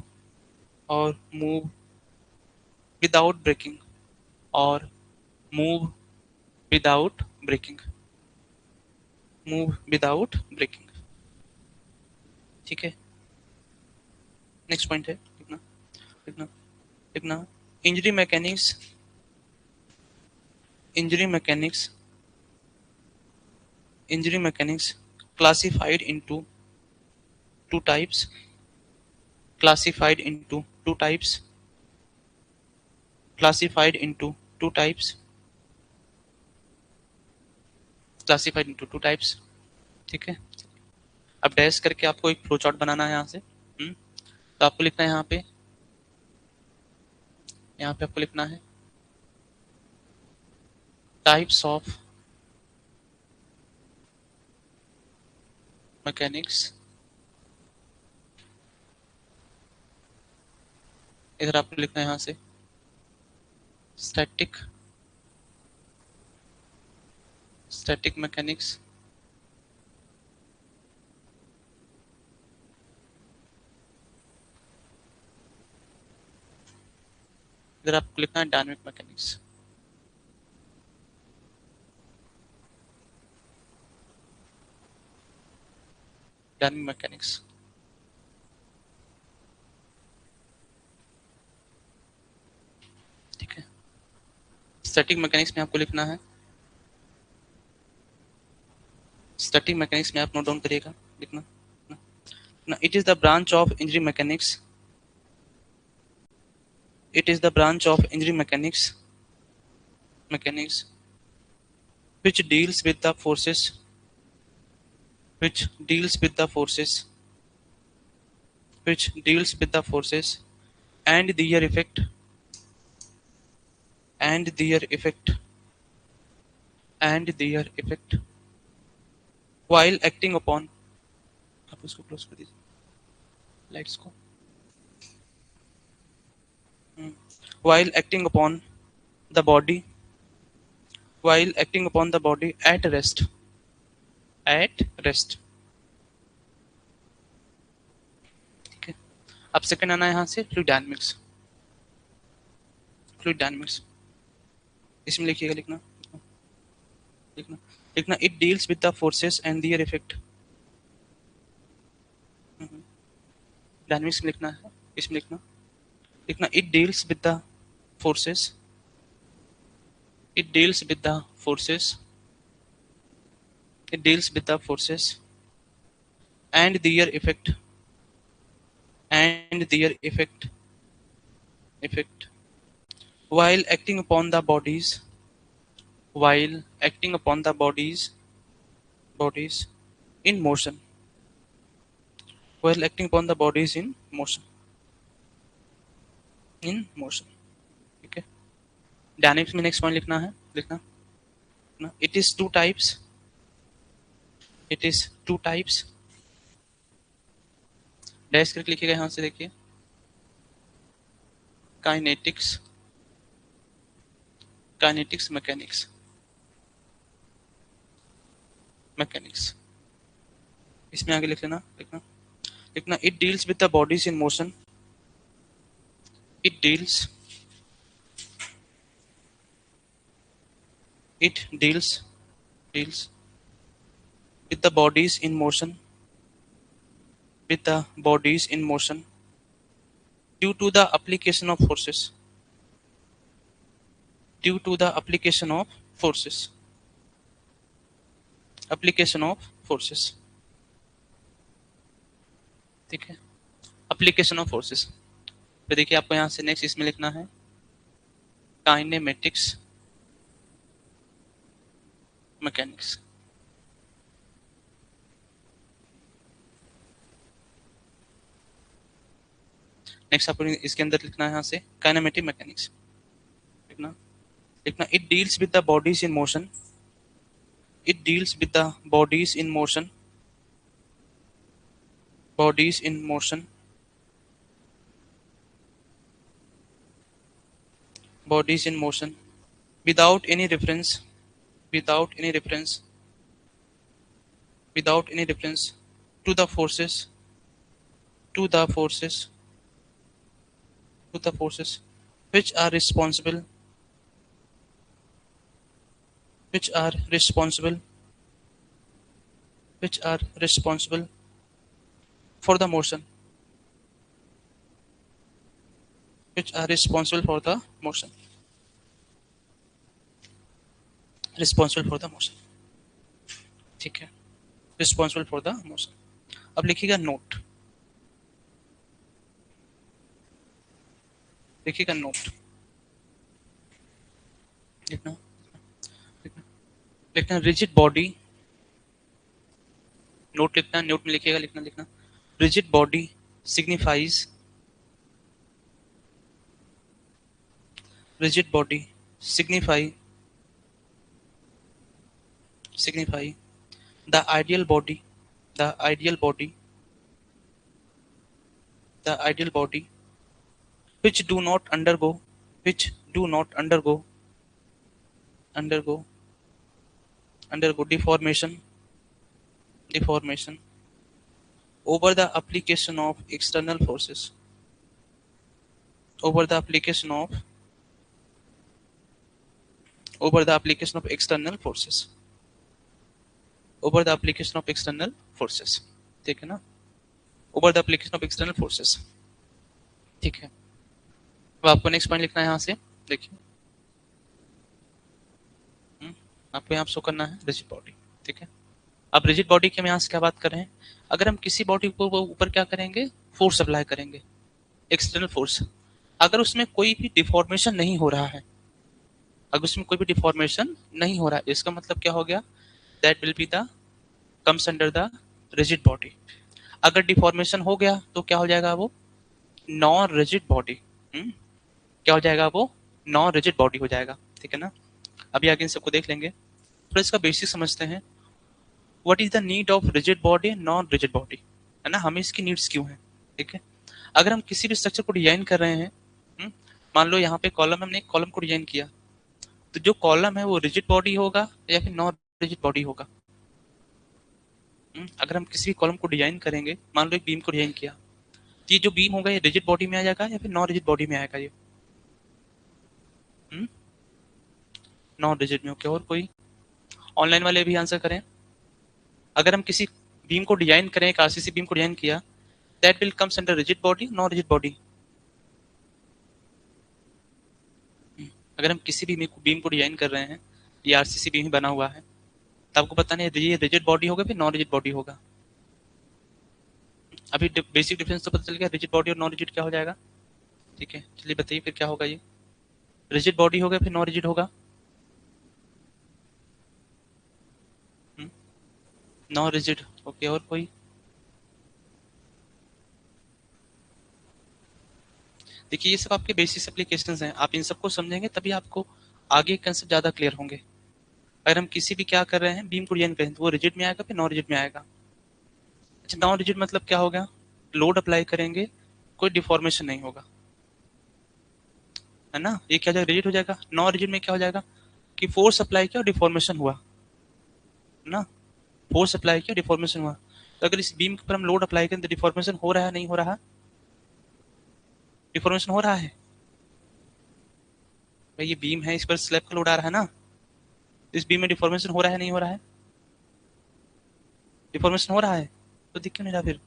without breaking, or move without breaking, move without breaking। ठीक है, next point है, लिखना लिखना लिखना। Injury mechanics, injury mechanics injury mechanics classified into two types, classified into two types, classified into two types, classified into two types। ठीक है, अब dash करके आपको एक फ्लो चार्ट बनाना है यहाँ से। तो आपको लिखना है यहाँ पे आपको लिखना है टाइप्स ऑफ मैकेनिक्स। इधर आपको लिखना है यहाँ से स्टैटिक, स्टैटिक मैकेनिक्स, इधर आपको लिखना है डायनामिक मैकेनिक्स। डायनामिक मैकेनिक्स, ठीक है। स्टैटिक मैकेनिक्स में आपको लिखना है, स्टैटिक मैकेनिक्स में आप नोट डाउन करिएगा, लिखना ना, it is the branch of injury mechanics, it is the branch of injury mechanics which deals with the forces, which deals with the forces, which deals with the forces and their effect, and their effect, and their effect while acting upon। आप उसको close कर दीजिए, lights को। while acting upon the body, while acting upon the body at rest, at rest। ठीक है, अब second आना है यहाँ से फ्लूइड डायनामिक्स, फ्लूइड डायनामिक्स। इसमें लिखिएगा, लिखना लिखना लिखना it deals with the forces and their effect. Dynamics में लिखना है, इसमें लिखना लिखना it deals with the forces, it deals with the forces, it deals with the forces and their effect, and their effect while acting upon the bodies, while acting upon the bodies in motion, while acting upon the bodies in motion, in motion। ठीक है, dynamics में next point लिखना है, लिखना it is two types, it is two types। Dash करके लिखिएगा यहां से, देखिए काइनेटिक्स, काइनेटिक्स मैकेनिक्स, मैकेनिक्स। इसमें आगे लिख लेना, लिखना it deals with the bodies in motion, it deals with the bodies in motion, with the bodies in motion due to the application of forces, due to the application of forces, application of forces। ठीक है, application of forces। तो देखिए आपको यहाँ से next इसमें लिखना है काइनेमेटिक्स, मैकेनिक्स। नेक्स्ट आपको इसके अंदर लिखना है यहाँ से काइनेमेटिक मैकेनिक्स लिखना। लिखना it deals with the bodies in motion, it deals with the bodies in motion, bodies in motion, bodies in motion, without any reference, without any reference, without any reference to the forces, to the forces, to the forces which are responsible, which are responsible, which are responsible for the motion, which are responsible for the motion, responsible for the motion। ठीक है, responsible for the motion। अब लिखिएगा note, लिखिएगा note, लिखना लिखना लिखना rigid body, note लिखना, note में लिखिएगा, लिखना लिखना rigid body signifies, rigid body signify, signify the ideal body, the ideal body, the ideal body which do not undergo, which do not undergo, undergo, undergo deformation, deformation over the application of external forces, over the application of, over the application of external forces, over the application of external forces। ठीक है ना, over the application of external forces। ठीक है, अब आपको next point लिखना है यहाँ से, देखिए आपको यहाँ शो करना है रिजिड बॉडी। ठीक है, अब रिजिड बॉडी की हम यहाँ से क्या बात कर रहे हैं, अगर हम किसी बॉडी को ऊपर क्या करेंगे, फोर्स अप्लाई करेंगे, एक्सटर्नल फोर्स, अगर उसमें कोई भी डिफॉर्मेशन नहीं हो रहा है, अगर उसमें कोई भी डिफॉर्मेशन नहीं हो रहा है, इसका मतलब क्या हो गया, that will be the comes under the rigid body. अगर डिफॉर्मेशन हो गया तो क्या हो जाएगा, वो नॉन रिजिड बॉडी। क्या हो जाएगा, वो नॉन रिजिड बॉडी हो जाएगा। ठीक है ना, अभी आगे इन सबको देख लेंगे, थोड़ा इसका बेसिक समझते हैं। What is the need of rigid body, non rigid body, है ना, हमें इसकी नीड्स क्यों है। ठीक है, अगर हम किसी भी स्ट्रक्चर को डिजाइन कर रहे हैं, मान लो यहाँ पे कॉलम, हमने एक कॉलम को डिजाइन किया, तो जो कॉलम है वो रिजिड बॉडी होगा या फिर नॉन रिजिड बॉडी होगा। अगर हम किसी भी कॉलम को डिजाइन करेंगे, मान लो एक बीम को डिजाइन किया, तो ये जो बीम होगा ये रिजिड बॉडी में आ जाएगा या फिर नॉन रिजिड बॉडी में आएगा, ये नॉन रिजिड में। ओके, और कोई ऑनलाइन वाले भी आंसर करें। अगर हम किसी बीम को डिजाइन करें, एक आरसीसी बीम को डिजाइन किया, that will comes under rigid body, non rigid body. अगर हम किसी भी बीम को डिजाइन कर रहे हैं, ये आरसीसी बीम ही बना हुआ है, तो आपको पता नहीं ये रिजिड बॉडी होगा फिर नॉन रिजिड बॉडी होगा। अभी बेसिक डिफरेंस तो पता चल गया, रिजिड बॉडी और नॉन रिजिड क्या हो जाएगा। ठीक है, चलिए बताइए फिर क्या होगा, ये रिजिड बॉडी होगा फिर नॉन रिजिड होगा, नॉन रिजिड। ओके, और कोई। देखिए ये सब आपके बेसिक एप्लीकेशंस हैं, आप इन सबको समझेंगे तभी आपको आगे कंसेप्ट ज्यादा क्लियर होंगे। अगर हम किसी भी क्या कर रहे हैं, बीम को डिजाइन करें, तो वो रिजिड में आएगा फिर नॉन रिजिड में आएगा। अच्छा, नॉन रिजिड मतलब क्या हो गया, लोड अप्लाई करेंगे कोई डिफॉर्मेशन नहीं होगा, है ना, ये क्या हो जाएगा, रिजिड हो जाएगा। नॉन रिजिड में क्या हो जाएगा कि फोर्स अप्लाई किया और डिफॉर्मेशन हुआ, है ना, फोर्स अप्लाई किया डिफॉर्मेशन हुआ। तो अगर इस बीम पर हम लोड अप्लाई करें तो डिफॉर्मेशन हो रहा है नहीं हो रहा, डिफॉर्मेशन हो रहा है। भाई ये बीम है, इस पर स्लैब का लोड आ रहा है ना, इस बीम में डिफॉर्मेशन हो रहा है नहीं हो रहा है, डिफॉर्मेशन हो रहा है, तो दिख क्यों नहीं रहा फिर।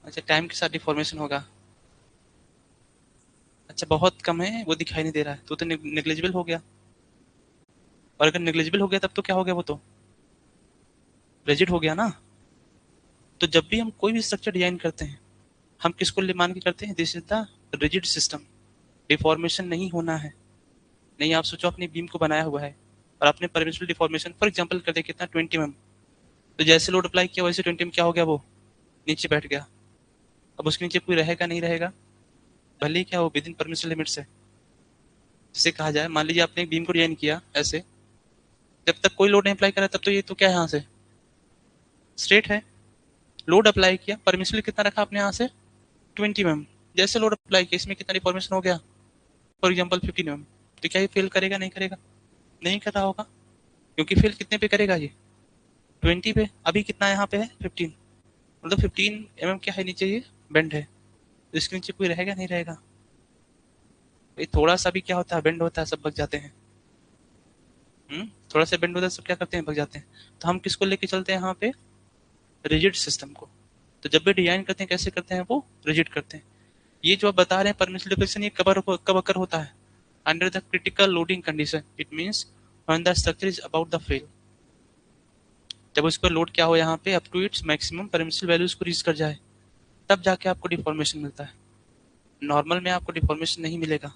अच्छा, टाइम के साथ डिफॉर्मेशन होगा। अच्छा, बहुत कम है, वो दिखाई नहीं दे रहा है, तो नेग्लिजिबल हो गया। और अगर नेग्लिजिबल हो गया तब तो क्या हो गया, वो तो रिजिड हो गया ना। तो जब भी हम कोई भी स्ट्रक्चर डिजाइन करते हैं, हम किसको मान के करते हैं, this is the rigid system, deformation नहीं होना है, नहीं, आप सोचो आपने बीम को बनाया हुआ है और आपने परमिसिबल डिफॉर्मेशन फॉर एग्जांपल कर दिया कितना 20 mm, तो जैसे लोड अप्लाई किया वैसे 20 mm क्या हो गया, वो नीचे बैठ गया। अब उसके नीचे कोई रहेगा नहीं रहेगा, भले ही क्या हो विद इन परमिसिबल लिमिट्स है। जिसे कहा जाए, मान लीजिए आपने एक बीम को डिजाइन किया ऐसे, जब तक कोई लोड नहीं अप्लाई करा तब तो ये तो क्या है यहाँ से स्ट्रेट है। लोड अप्लाई किया, परमिसिबल कितना रखा आपने यहाँ से 20 mm, जैसे लोड अप्लाई किया इसमें कितना डिफॉर्मेशन हो गया, फॉर एग्जाम्पल 15 mm, तो क्या ये फेल करेगा नहीं करेगा? नहीं कर रहा होगा, क्योंकि फेल कितने पे करेगा ये 20 पे। अभी कितना यहाँ पे है 15, मतलब 15 mm क्या है नीचे ये बेंड है, तो इसके नीचे कोई रहेगा नहीं रहेगा? ये थोड़ा सा भी क्या होता है बेंड होता है सब भग जाते हैं। थोड़ा सा बेंड होता है सब क्या करते हैं भग जाते हैं। तो हम किसको लेके चलते हैं यहाँ पे, रिजिड सिस्टम को। तो जब भी डिजाइन करते हैं कैसे करते हैं, वो रिजिड करते हैं। ये जो आप बता रहे हैं परमिसिबल डिफ्लेक्शन, ये कब अकर होता है, under the critical loading condition, it means when the structure is about the fail. जब उस पर लोड क्या हो यहाँ पे up to its maximum permissible values को रीच कर जाए, तब जाके आपको डिफॉर्मेशन मिलता है। नॉर्मल में आपको डिफॉर्मेशन नहीं मिलेगा।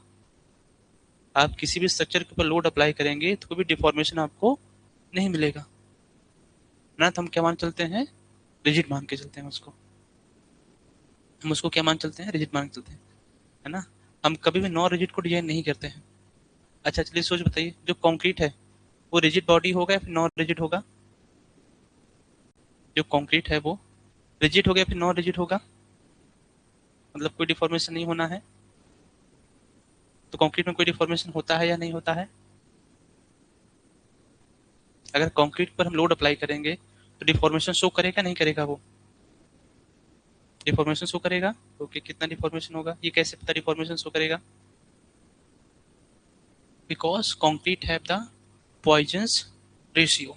आप किसी भी स्ट्रक्चर के ऊपर लोड अप्लाई करेंगे तो कोई भी डिफॉर्मेशन आपको नहीं मिलेगा ना। तो हम क्या मान चलते हैं, रिजिड मान के चलते हैं उसको। हम उसको क्या मान चलते हैं, रिजिड मान के चलते हैं, है ना। हम कभी भी नॉन रिजिड को डिजाइन नहीं करते हैं। अच्छा चलिए सोच बताइए, जो कंक्रीट है वो रिजिड बॉडी होगा या फिर नॉन रिजिड होगा? जो कंक्रीट है वो रिजिड होगा या फिर नॉन रिजिड होगा? मतलब कोई डिफॉर्मेशन नहीं होना है। तो कंक्रीट में कोई डिफॉर्मेशन होता है या नहीं होता है? अगर कंक्रीट पर हम लोड अप्लाई करेंगे तो डिफॉर्मेशन शो करेगा नहीं करेगा? वो डिफॉर्मेशन शो करेगा। ओके, कितना डिफॉर्मेशन होगा, ये कैसे पता डिफॉर्मेशन शो करेगा? Because concrete have the Poisson's ratio.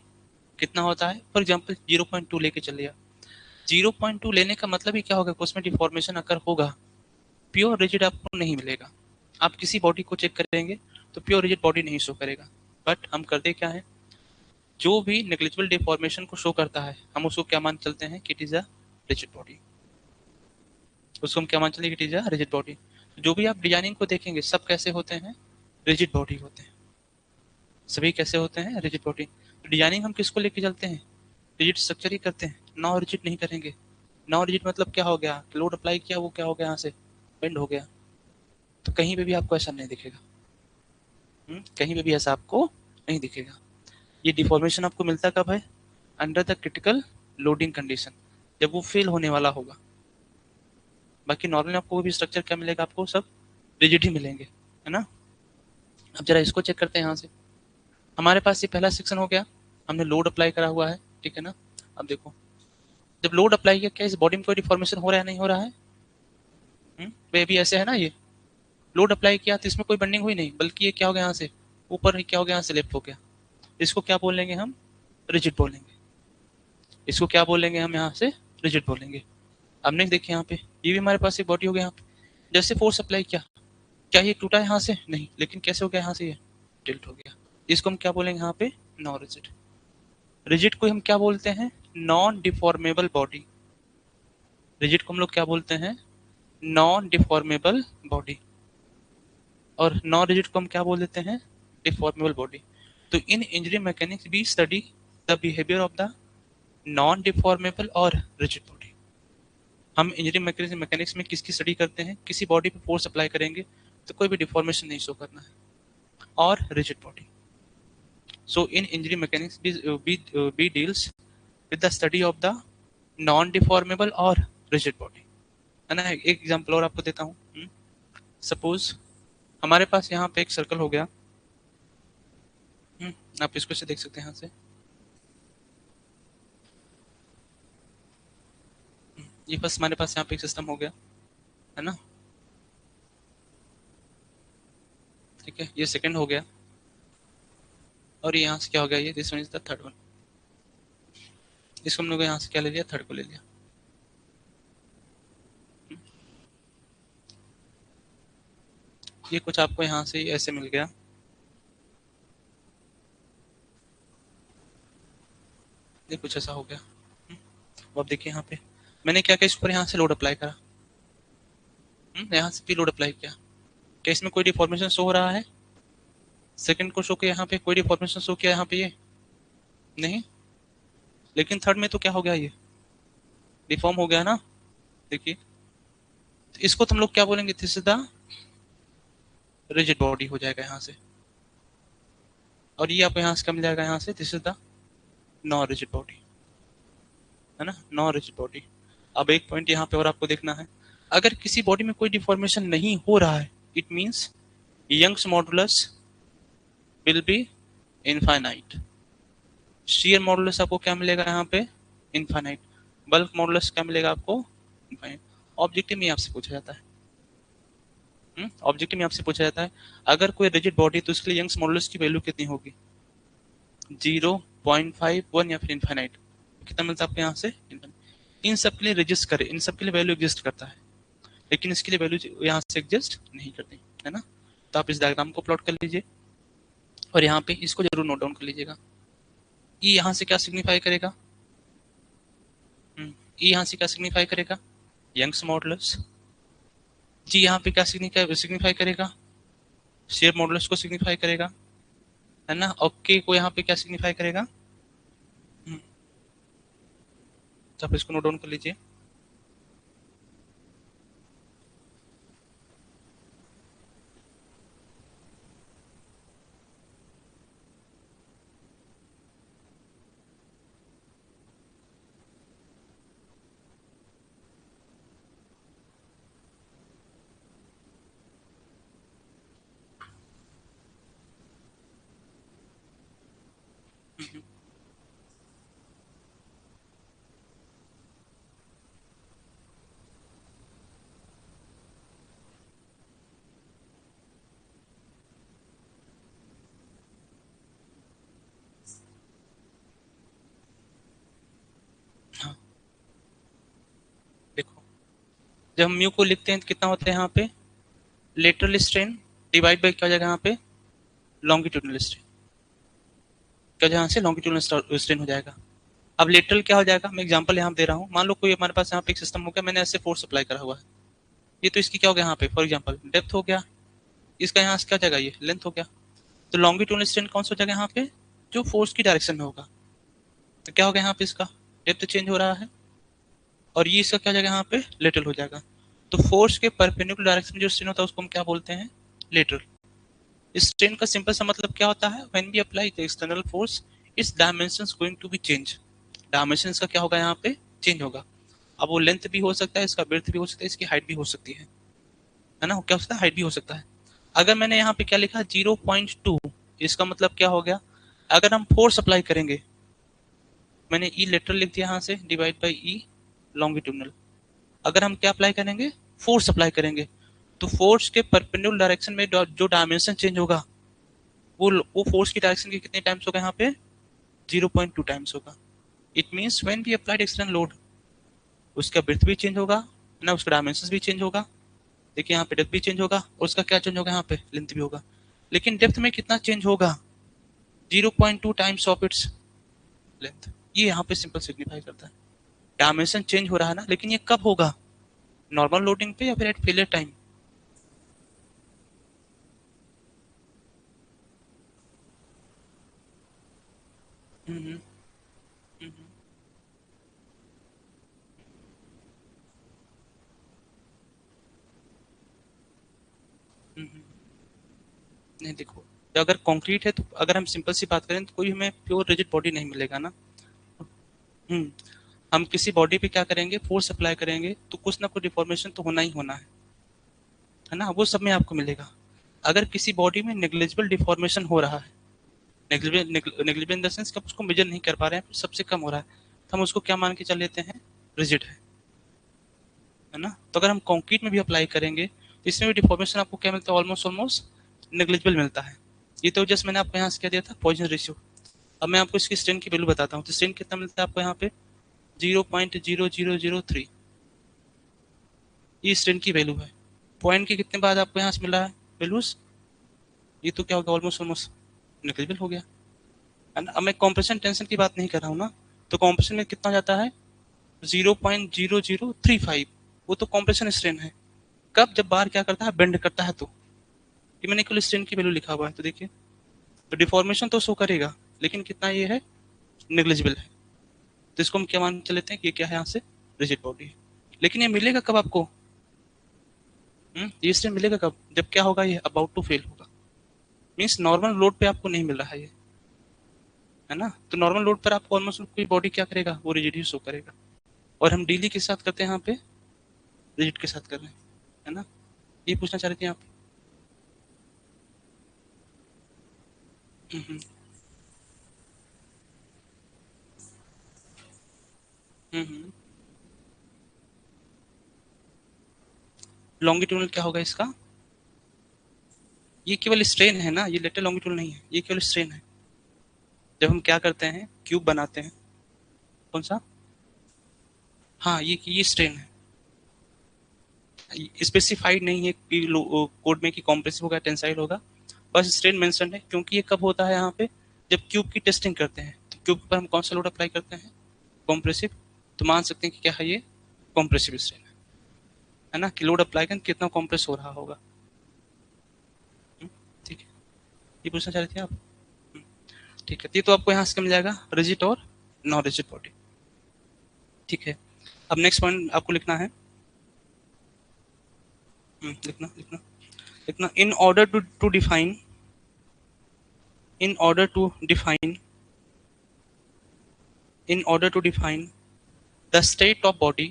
कितना होता है, फॉर एग्जांपल 0.2 लेके चलिए। 0.2 लेने का मतलब ही क्या होगा, उसमें डिफॉर्मेशन अगर होगा, प्योर रिजिड आपको नहीं मिलेगा। आप किसी बॉडी को चेक करेंगे तो प्योर रिजिड बॉडी नहीं शो करेगा। बट हम करते क्या है, जो भी नेग्लिजिबल डिफॉर्मेशन को शो करता है हम उसको क्या मान चलते हैं कि it is a rigid body. उसको हम क्या मान चलते हैं कि it is a rigid body. जो भी आप डिजाइनिंग को देखेंगे सब कैसे होते हैं, रिजिड बॉडी होते हैं। सभी कैसे होते हैं, रिजिड बॉडी। तो डिजाइनिंग हम किसको लेके चलते हैं, रिजिड स्ट्रक्चर ही करते हैं, नॉन रिजिड नहीं करेंगे। नॉन रिजिड मतलब क्या हो गया, लोड अप्लाई किया वो क्या हो गया यहाँ से बेंड हो गया। तो कहीं पे भी आपको ऐसा नहीं दिखेगा। कहीं पे भी ऐसा आपको नहीं दिखेगा। ये डिफॉर्मेशन आपको मिलता कब है, under the critical loading condition, जब वो फेल होने वाला होगा। बाकी नॉर्मली आपको कोई भी स्ट्रक्चर क्या मिलेगा, आपको सब रिजिड ही मिलेंगे, है ना। अब जरा इसको चेक करते हैं यहाँ से। हमारे पास ये पहला सेक्शन हो गया, हमने लोड अप्लाई करा हुआ है, ठीक है ना। अब देखो, जब लोड अप्लाई किया क्या इस बॉडी में कोई डिफॉर्मेशन हो रहा है नहीं हो रहा है? वे भी ऐसे है ना, ये लोड अप्लाई किया तो इसमें कोई बेंडिंग हुई नहीं, बल्कि ये क्या हो गया यहाँ से ऊपर ही क्या हो गया, यहाँ से लिफ्ट हो गया। इसको क्या बोलेंगे हम, रिजिड बोलेंगे। इसको क्या बोलेंगे हम यहाँ से, रिजिड बोलेंगे। अब नेक्स्ट देखिए यहाँ पे, ये भी हमारे पास एक बॉडी हो गया यहाँ पे, जैसे फोर्स अप्लाई किया, क्या ये टूटा यहाँ से नहीं, लेकिन कैसे हो गया यहाँ से ये टिल्ट हो गया। इसको हम क्या बोलेंगे यहाँ पे, नॉन रिजिड। रिजिड को हम क्या बोलते हैं, नॉन डिफॉर्मेबल बॉडी। रिजिड को हम लोग क्या बोलते हैं, नॉन डिफॉर्मेबल बॉडी। और नॉन रिजिड को हम क्या बोल देते हैं, डिफॉर्मेबल बॉडी। तो in engineering mechanics we study the behaviour of the non deformable और रिजिड बॉडी। हम इंजीनियरिंग मैकेनिक्स में किसकी स्टडी करते हैं, किसी बॉडी पे फोर्स अप्लाई करेंगे तो कोई भी डिफॉर्मेशन नहीं शो करना है, और rigid body. So in engineering mechanics we deals with the study of the non deformable और रिजिड बॉडी, है ना। एक एग्जांपल और आपको देता हूँ। सपोज हमारे पास यहाँ पे एक सर्कल हो गया। आप इसको से देख सकते हैं यहाँ से। ये बस हमारे पास यहाँ पे एक सिस्टम हो गया, है ना। ठीक है, ये सेकंड हो गया, और यहाँ से क्या हो गया, ये this one is the third one. इसको हम लोग यहाँ से क्या ले लिया, थर्ड को ले लिया। ये कुछ आपको यहाँ से ऐसे मिल गया। ये कुछ ऐसा हो गया। अब देखिए यहाँ पे मैंने क्या किया, इस पर यहाँ से लोड अप्लाई करा। यहाँ से भी लोड अप्लाई किया, क्या इसमें कोई डिफॉर्मेशन शो हो रहा है? सेकंड को शो किया यहाँ पे, कोई डिफॉर्मेशन शो किया यहाँ पे, ये नहीं, लेकिन थर्ड में तो क्या हो गया, ये डिफॉर्म हो गया ना। देखिए तो इसको तो हम लोग क्या बोलेंगे, this is the rigid body हो जाएगा यहाँ से, और ये आपको यहाँ से क्या मिल जाएगा, यहाँ से this is the non rigid body, है ना, नॉन रिजिड बॉडी। अब एक पॉइंट यहाँ पे और आपको देखना है, अगर किसी बॉडी में कोई डिफॉर्मेशन नहीं हो रहा है, it means Young's modulus will be infinite. Shear modulus आपको क्या मिलेगा यहाँ पे, इनफाइनाइट। बल्क मॉडुलस क्या मिलेगा आपको, इनफाइनाइट। ऑब्जेक्टिव में आपसे पूछा जाता है, ऑब्जेक्टिव में आपसे पूछा जाता है अगर कोई रिजिड बॉडी तो उसके लिए यंग्स मॉडुलस की वैल्यू कितनी होगी, 0.5, 1 या फिर इनफाइनाइट। कितना मिलता है आपको यहाँ से, इन सब के लिए रजिस्ट करे, इन सब के लिए वैल्यू एग्जिस्ट करता है, लेकिन इसके लिए वैल्यू यहाँ से एग्जिस्ट नहीं करती, है ना। तो आप इस डायग्राम को प्लॉट कर लीजिए और यहाँ पे इसको जरूर नोट डाउन कर लीजिएगा। ई यहाँ से क्या सिग्निफाई करेगा, ई यहाँ से क्या सिग्निफाई करेगा, यंग्स मॉडुलस। जी यहाँ पे क्या सिग्निफाई करेगा, शेयर मॉडुलस को सिग्निफाई करेगा, है ना। और के को यहाँ पे क्या सिग्निफाई करेगा, तो आप इसको नोट डाउन कर लीजिए। हाँ देखो, जब हम म्यू को लिखते हैं तो कितना होता है यहाँ पे, लेटरल स्ट्रेन डिवाइड बाई क्या हो जाएगा यहाँ पे, लॉन्गिट्यूडनल स्ट्रेन, क्या यहाँ से लॉन्गिट्यूडनल स्ट्रेन हो जाएगा। अब लेटरल क्या हो जाएगा, मैं एग्जांपल यहाँ दे रहा हूँ, मान लो कोई हमारे पास यहाँ पे एक सिस्टम हो गया, मैंने ऐसे फोर्स अप्लाई करा हुआ है, ये तो इसकी क्या हो गया यहाँ पे, फॉर एग्जांपल डेप्थ हो गया, इसका यहाँ से क्या हो जाएगा, ये लेंथ हो गया। तो लॉन्गिट्यूडनल स्ट्रेन कौन सा हो जाएगा यहाँ पे, जो फोर्स की डायरेक्शन में होगा, तो क्या हो गया यहाँ पे, इसका डेप्थ चेंज हो रहा है, और ये इसका क्या हो जाएगा यहाँ पे, लेटरल हो जाएगा। तो फोर्स के परपेंडिकुलर डायरेक्शन में जो स्ट्रेन होता है उसको हम क्या बोलते हैं, लेटरल। इस स्ट्रेन का सिंपल सा मतलब क्या होता है, when we apply the external force it's dimensions going to be change, dimension का क्या होगा यहाँ पे, चेंज होगा। अब वो लेंथ भी हो सकता है, इसका ब्रेड्थ भी हो सकता है, इसकी हाइट भी हो सकती है ना, क्या हो सकता है, हाइट भी हो सकता है। अगर मैंने यहाँ पे क्या लिखा 0.2, इसका मतलब क्या हो गया, अगर हम फोर्स अप्लाई करेंगे, मैंने ई लेटरल लिख दिया यहाँ से, डिवाइड बाई ई लॉन्गिट्यूडनल। अगर हम क्या अप्लाई करेंगे, फोर्स अप्लाई करेंगे, तो फोर्स के परपेंडिकुलर डायरेक्शन में जो डायमेंशन चेंज होगा वो फोर्स की डायरेक्शन के कितने टाइम्स होगा यहाँ पे, 0.2 टाइम्स होगा। It means when we applied external load, उसका ब्रेड्थ भी चेंज होगा ना, उसका डायमेंशन भी चेंज होगा। देखिए यहाँ पे डेप्थ भी चेंज होगा, और उसका क्या चेंज होगा यहाँ पे, लेंथ भी होगा। लेकिन डेप्थ में कितना चेंज होगा, 0.2 टाइम्स ऑफ इट्स लेंथ। ये यहाँ पे सिंपल सिग्निफाई करता है डायमेंशन चेंज हो रहा है ना, लेकिन ये कब होगा, नॉर्मल लोडिंग पे या फिर एट फेलियर टाइम। हम्म हम्म हम्म। नहीं देखो, अगर कंक्रीट है तो अगर हम सिंपल सी बात करें तो कोई हमें प्योर रिजिड बॉडी नहीं मिलेगा ना। हम्म, हम किसी बॉडी पे क्या करेंगे, फोर्स अप्लाई करेंगे तो कुछ ना कुछ डिफॉर्मेशन तो होना ही होना है ना, वो सब में आपको मिलेगा। अगर किसी बॉडी में नेग्लिजिबल डिफॉर्मेशन हो रहा है, नेग्लिजिबल इन द सेंस कि आप उसको मेजर नहीं कर पा रहे हैं, सबसे कम हो रहा है, तो हम उसको क्या मान के चल लेते हैं, रिजिड है ना। तो अगर हम कंक्रीट में भी अप्लाई करेंगे तो इसमें भी डिफॉर्मेशन आपको क्या मिलता है, ऑलमोस्ट ऑलमोस्ट नेग्लिजिबल मिलता है। ये तो जस्ट मैंने आपको यहाँ से क्या दिया था, पॉइजन रेशियो। अब मैं आपको इसकी स्ट्रेन की वैल्यू बताता हूँ, तो स्ट्रेन कितना मिलता है आपको यहाँ पे, 0.0003, ये स्ट्रेन की वैल्यू है। पॉइंट के कितने बाद आपको यहाँ से मिला है वैल्यूज, ये तो क्या होगा, ऑलमोस्ट ऑलमोस्ट नेग्लिजिबल हो गया, है ना। अब मैं कॉम्प्रेशन टेंशन की बात नहीं कर रहा हूँ ना, तो कॉम्प्रेशन में कितना जाता है, 0.0035, वो तो कॉम्प्रेशन स्ट्रेन है। कब, जब बार क्या करता है, बेंड करता है, तो ये मैंने केवल स्ट्रेन की वैल्यू लिखा हुआ है, तो देखिए तो डिफॉर्मेशन तो शो करेगा, लेकिन कितना ये है, नेग्लिजिबल है। तो इसको हम क्या मान चलेते हैं कि ये क्या है, यहाँ से रिजिड बॉडी है। लेकिन ये मिलेगा कब आपको, ये स्ट्रेन मिलेगा कब, जब क्या होगा, ये अबाउट टू फेल होगा। मीन्स नॉर्मल लोड पे आपको नहीं मिल रहा है ये, है ना। तो नॉर्मल लोड पर आपको ऑलमोस्ट कोई बॉडी क्या करेगा, वो रिजिड ही शो करेगा। और हम डेली के साथ करते हैं, यहाँ पे रिजिड के साथ कर रहे हैं, है ना। ये पूछना चाह रहे थे आप। हम्म हम्म लॉन्गिट्यूडनल क्या होगा इसका, ये केवल स्ट्रेन है ना, ये लेटर लॉन्गिट्यूडनल नहीं है, ये केवल स्ट्रेन है। जब हम क्या करते हैं, क्यूब बनाते हैं, कौन सा, हाँ ये स्ट्रेन है, स्पेसिफाइड नहीं है कि कोड में कि कॉम्प्रेसिव होगा टेंसाइल होगा, बस स्ट्रेन मेंशन है। क्योंकि ये कब होता है यहाँ पे, जब क्यूब की टेस्टिंग करते हैं, तो क्यूब पर हम कौन सा लोड अप्लाई करते हैं, कॉम्प्रेसिव। तो मान सकते हैं कि क्या है, ये कॉम्प्रेसिव स्ट्रेन है ना, कि लोड अप्लाई करें कितना कॉम्प्रेस हो रहा होगा। हम्म, ठीक है, ये पूछना चाह रहे थे आप। हम्म, ठीक है, ये तो आपको यहाँ से मिल जाएगा रिजिड और नॉन रिजिड बॉडी। ठीक है, अब नेक्स्ट पॉइंट आपको लिखना है, लिखना लिखना लिखना, in order to define in order to define the state of body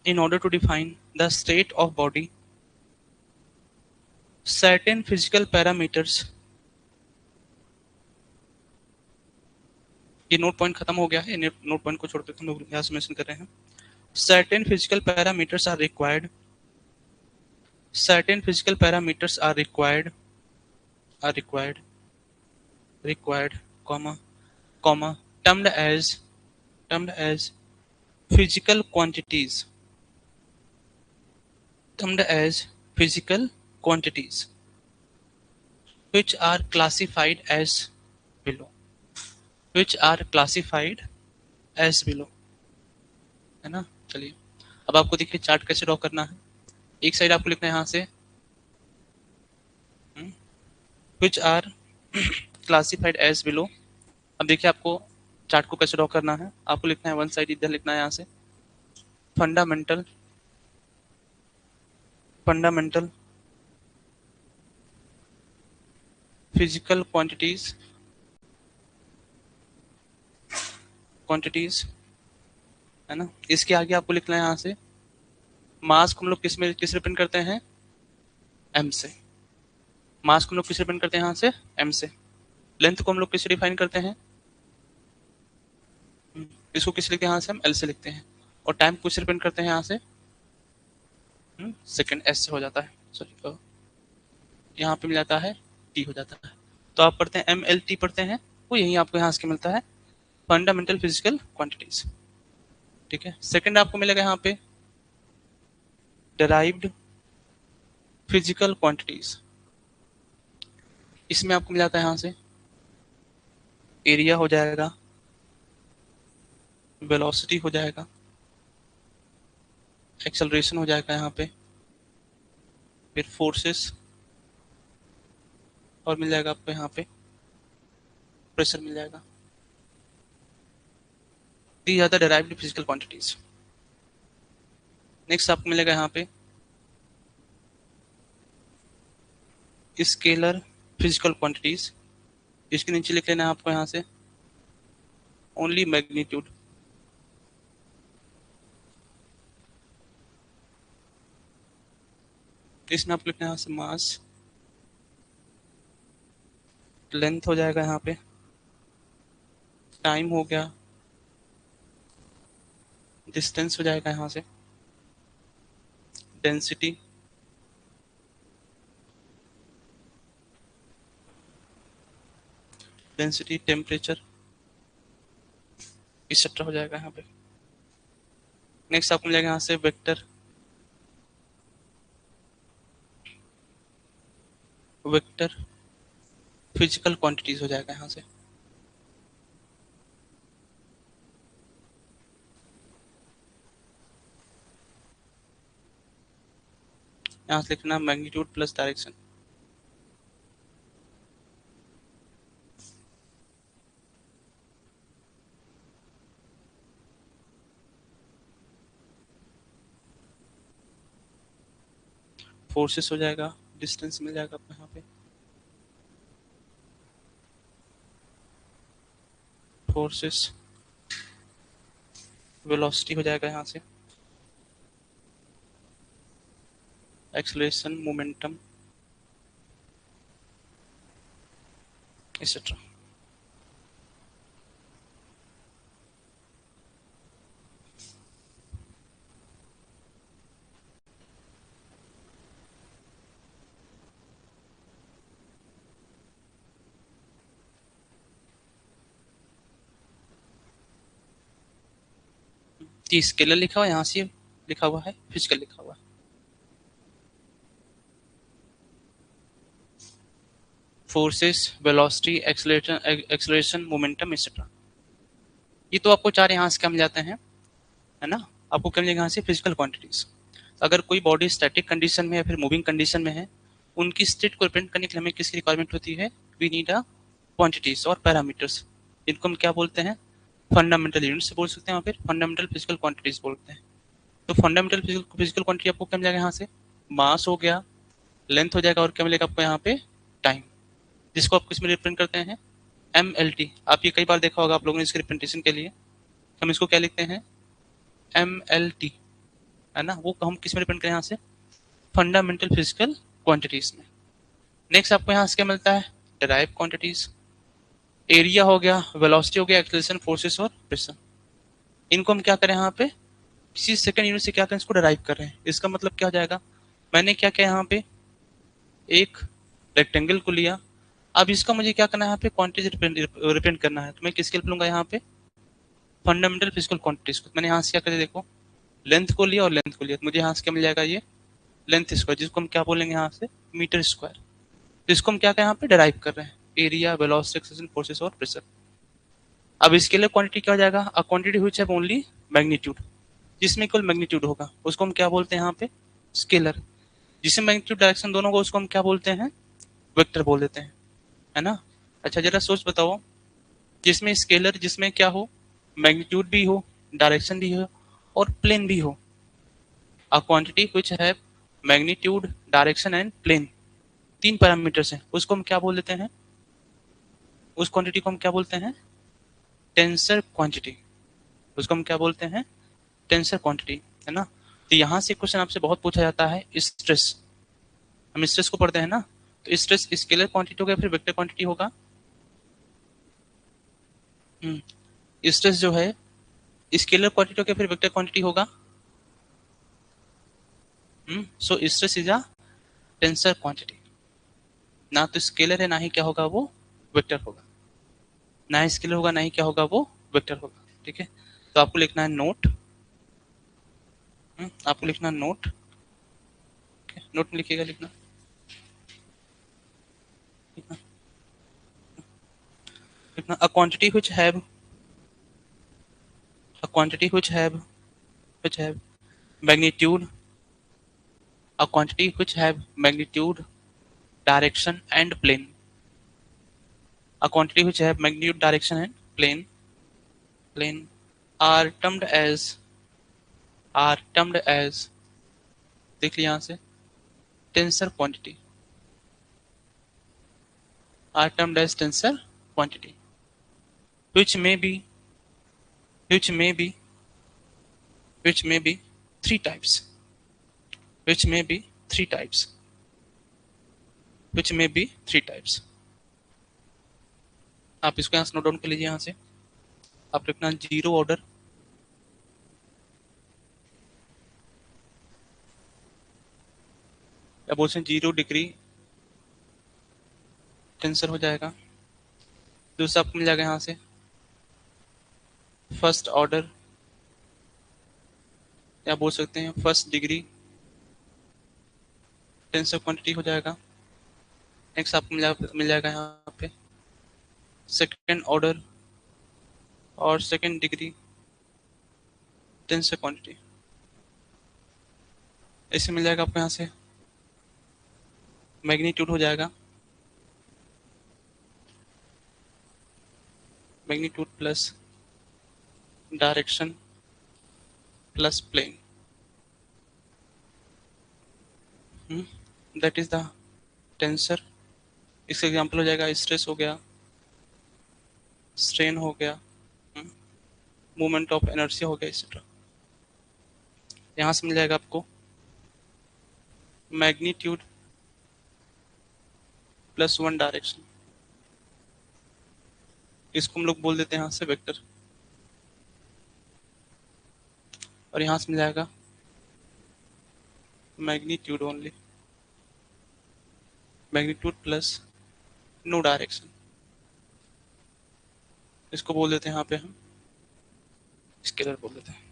in order to define the state of body, certain physical parameters, ये नोट पॉइंट खत्म हो गया है, नोट पॉइंट को छोड़कर हम लोग यहाँ से मेंशन कर रहे हैं। certain physical parameters are required certain physical parameters are required comma comma termed as physical quantities termed as physical quantities which are classified as below which are classified as below, है ना। चलिए, अब आपको देखिए chart कैसे draw करना है। एक साइड आपको लिखना है यहाँ से which are classified as below। अब देखिए आपको चार्ट को कैसे ड्रॉ करना है, आपको लिखना है वन साइड इधर लिखना है यहाँ से फंडामेंटल फंडामेंटल फिजिकल क्वांटिटीज, है ना। इसके आगे आपको लिखना है यहाँ से मास को हम लोग किस रिप्रेजेंट करते हैं, एम से। मास को हम लोग किस रिप्रेजेंट करते हैं यहाँ से, एम से। लेंथ को हम लोग किससे डिफाइन करते हैं, इसको किस लिखते हैं यहाँ से, हम एल से लिखते हैं। और टाइम को किस रिप्रेजेंट करते हैं यहाँ से, सेकंड, एस से हो जाता है, सॉरी यहाँ पे मिल जाता है टी हो जाता है। तो आप पढ़ते हैं एम एल टी पढ़ते हैं, वो यही आपको यहाँ से मिलता है फंडामेंटल फिजिकल क्वांटिटीज। ठीक है, सेकंड आपको मिलेगा यहाँ पे डेराइव्ड फिजिकल क्वांटिटीज। इसमें आपको मिल जाता है यहाँ से एरिया हो जाएगा, वेलोसिटी हो जाएगा, एक्सेलरेशन हो जाएगा यहाँ पे, फिर फोर्सेस, और मिल जाएगा आपको यहाँ पे प्रेशर मिल जाएगा। These are the derived physical quantities. Next आपको मिलेगा यहाँ पे स्केलर फिजिकल क्वांटिटीज। इसके नीचे लिख लेना है आपको यहाँ से ओनली मैग्नीट्यूड। इसमें आपको लिखना है यहाँ से मास, लेंथ हो जाएगा यहाँ पे, टाइम हो गया, डिस्टेंस हो जाएगा यहाँ से, डेंसिटी, टेम्परेचर, एक्सेट्रा हो जाएगा यहाँ पे। नेक्स्ट आपको मिलेगा यहाँ से वेक्टर फिजिकल क्वांटिटीज हो जाएगा यहाँ से। यहाँ से लिखना मैग्नीट्यूड प्लस डायरेक्शन। फोर्सेस हो जाएगा, डिस्टेंस मिल जाएगा आपको यहाँ पे, फोर्सेस, वेलोसिटी हो जाएगा यहाँ से, एक्सेलरेशन, मोमेंटम, एक्सेट्रा। ये स्केलर लिखा हुआ है, यहाँ से लिखा हुआ है, फिजिकल लिखा हुआ है। Forces, velocity, acceleration, momentum, etcetera. ये तो आपको चार यहाँ से क्या मिल जाते हैं, है ना। आपको क्या मिलेगा यहाँ से, फिजिकल क्वांटिटीज। अगर कोई बॉडी स्टैटिक कंडीशन में है, फिर मूविंग कंडीशन में है, उनकी स्टेट को रिप्रेजेंट करने के लिए हमें किसकी रिक्वायरमेंट होती है, वी नीड अ क्वांटिटीज और पैरामीटर्स। इनको हम क्या बोलते हैं, फंडामेंटल यूनिट्स बोल सकते हैं, और फिर फंडामेंटल फिजिकल क्वांटिटीज बोलते हैं। तो फंडामेंटल फिजिकल क्वांटिटी आपको क्या मिलेगा यहाँ से, मास हो गया, लेंथ हो जाएगा, और क्या मिलेगा आपको यहाँ पे, टाइम, जिसको आप किस में रिप्रेजेंट करते हैं, एम एल टी। आप ये कई बार देखा होगा आप लोगों ने इसके रिप्रेजेंटेशन के लिए, हम इसको क्या लिखते हैं, एम एल टी, है ना। वो हम किस में रिप्रेजेंट करें यहाँ से, फंडामेंटल फिजिकल क्वांटिटीज में। नेक्स्ट आपको यहाँ से क्या मिलता है, डिराइव क्वांटिटीज। एरिया हो गया, वेलोसिटी हो गया, एक्सेलरेशन, फोर्सेस और प्रेशर। इनको हम क्या करें यहाँ पे, किसी सेकंड यूनिट से क्या करें, इसको डिराइव कर रहे हैं। इसका मतलब क्या हो जाएगा, मैंने क्या किया यहाँ पे, एक रेक्टेंगल को लिया, अब इसका मुझे क्या करना है, यहाँ पे क्वांटिटीज रिप्रेजेंट करना है, तो मैं किसके लिए लूंगा यहाँ पे, फंडामेंटल फिजिकल क्वांटिटीज को। मैंने यहाँ से क्या कर दिया, देखो, लेंथ को लिया और लेंथ को लिया, तो मुझे यहाँ से क्या मिल जाएगा, ये लेंथ स्क्वायर, जिसको हम क्या बोलेंगे यहाँ से, मीटर स्क्वायर। तो इसको हम क्या क्या यहाँ पे डिराइव कर रहे हैं, एरिया, वेलोसिटी, एक्सेलरेशन, फोर्सेस और प्रेशर। अब इसके लिए क्वांटिटी क्या हो जाएगा, a quantity which have only magnitude, जिसमें केवल मैग्नीट्यूड होगा उसको हम क्या बोलते हैं यहाँ पे, स्केलर। जिसमें मैग्नीट्यूड डायरेक्शन दोनों को, उसको हम क्या बोलते हैं, वेक्टर बोल देते हैं, है ना। अच्छा जरा सोच बताओ, जिसमें स्केलर, जिसमें क्या हो, मैग्नीट्यूड भी हो, डायरेक्शन भी हो, और प्लेन भी हो, a quantity which have magnitude, direction and plane, तीन पैरामीटर्स हैं, उसको हम क्या बोल देते हैं, उस क्वांटिटी को हम क्या बोलते हैं, टेंसर क्वांटिटी। उसको हम क्या बोलते हैं, टेंसर क्वांटिटी, है ना। तो यहाँ से क्वेश्चन आपसे बहुत पूछा जाता है, स्ट्रेस, हम स्ट्रेस को पढ़ते हैं ना, तो स्ट्रेस स्केलर क्वांटिटी होगा फिर वेक्टर क्वांटिटी होगा। स्ट्रेस जो है स्केलर क्वांटिटी होगा फिर वेक्टर क्वांटिटी होगा। So stress is a tensor quantity, ना तो स्केलर है ना ही क्या होगा वो वेक्टर होगा, ना ही स्केलर होगा ना ही क्या होगा वो वेक्टर होगा। ठीक है, तो आपको लिखना है नोट, आपको लिखना नोट, नोट में लिखिएगा, लिखना, लिखना, लिखना, अ quantity which have, a quantity which have magnitude, a quantity which have magnitude, direction and plane, a quantity which have magnitude, direction and plane are termed as देख लिया यहाँ से, tensor quantity, are termed as tensor quantity which may be which may be which may be three types, which may be three types, which may be three types। आप इसको यहाँ से note down कर लीजिए, यहाँ से आप लिखना जीरो ऑर्डर, या बोल सकते जीरो डिग्री टेंसर हो जाएगा। दूसरा आपको मिल जाएगा यहाँ से फर्स्ट ऑर्डर, या बोल सकते हैं फर्स्ट डिग्री टेंसर क्वांटिटी हो जाएगा। नेक्स्ट आपको मिल जाएगा यहाँ पे सेकेंड ऑर्डर और सेकेंड डिग्री टेंसर क्वांटिटी, ऐसे मिल जाएगा आपको यहाँ से मैग्नीट्यूड हो जाएगा, magnitude plus direction plus plane. That is the tensor. इसका एग्जांपल हो जाएगा स्ट्रेस हो गया, स्ट्रेन हो गया, मूवमेंट ऑफ इनर्शिया हो गया, एक्सेट्रा। यहाँ से मिल जाएगा आपको मैग्नीट्यूड प्लस वन डायरेक्शन, इसको हम लोग बोल देते हैं यहाँ से वेक्टर। और यहाँ से मिल जाएगा magnitude only, magnitude plus no direction, इसको बोल देते हैं यहाँ पे हम स्केलर बोल देते हैं।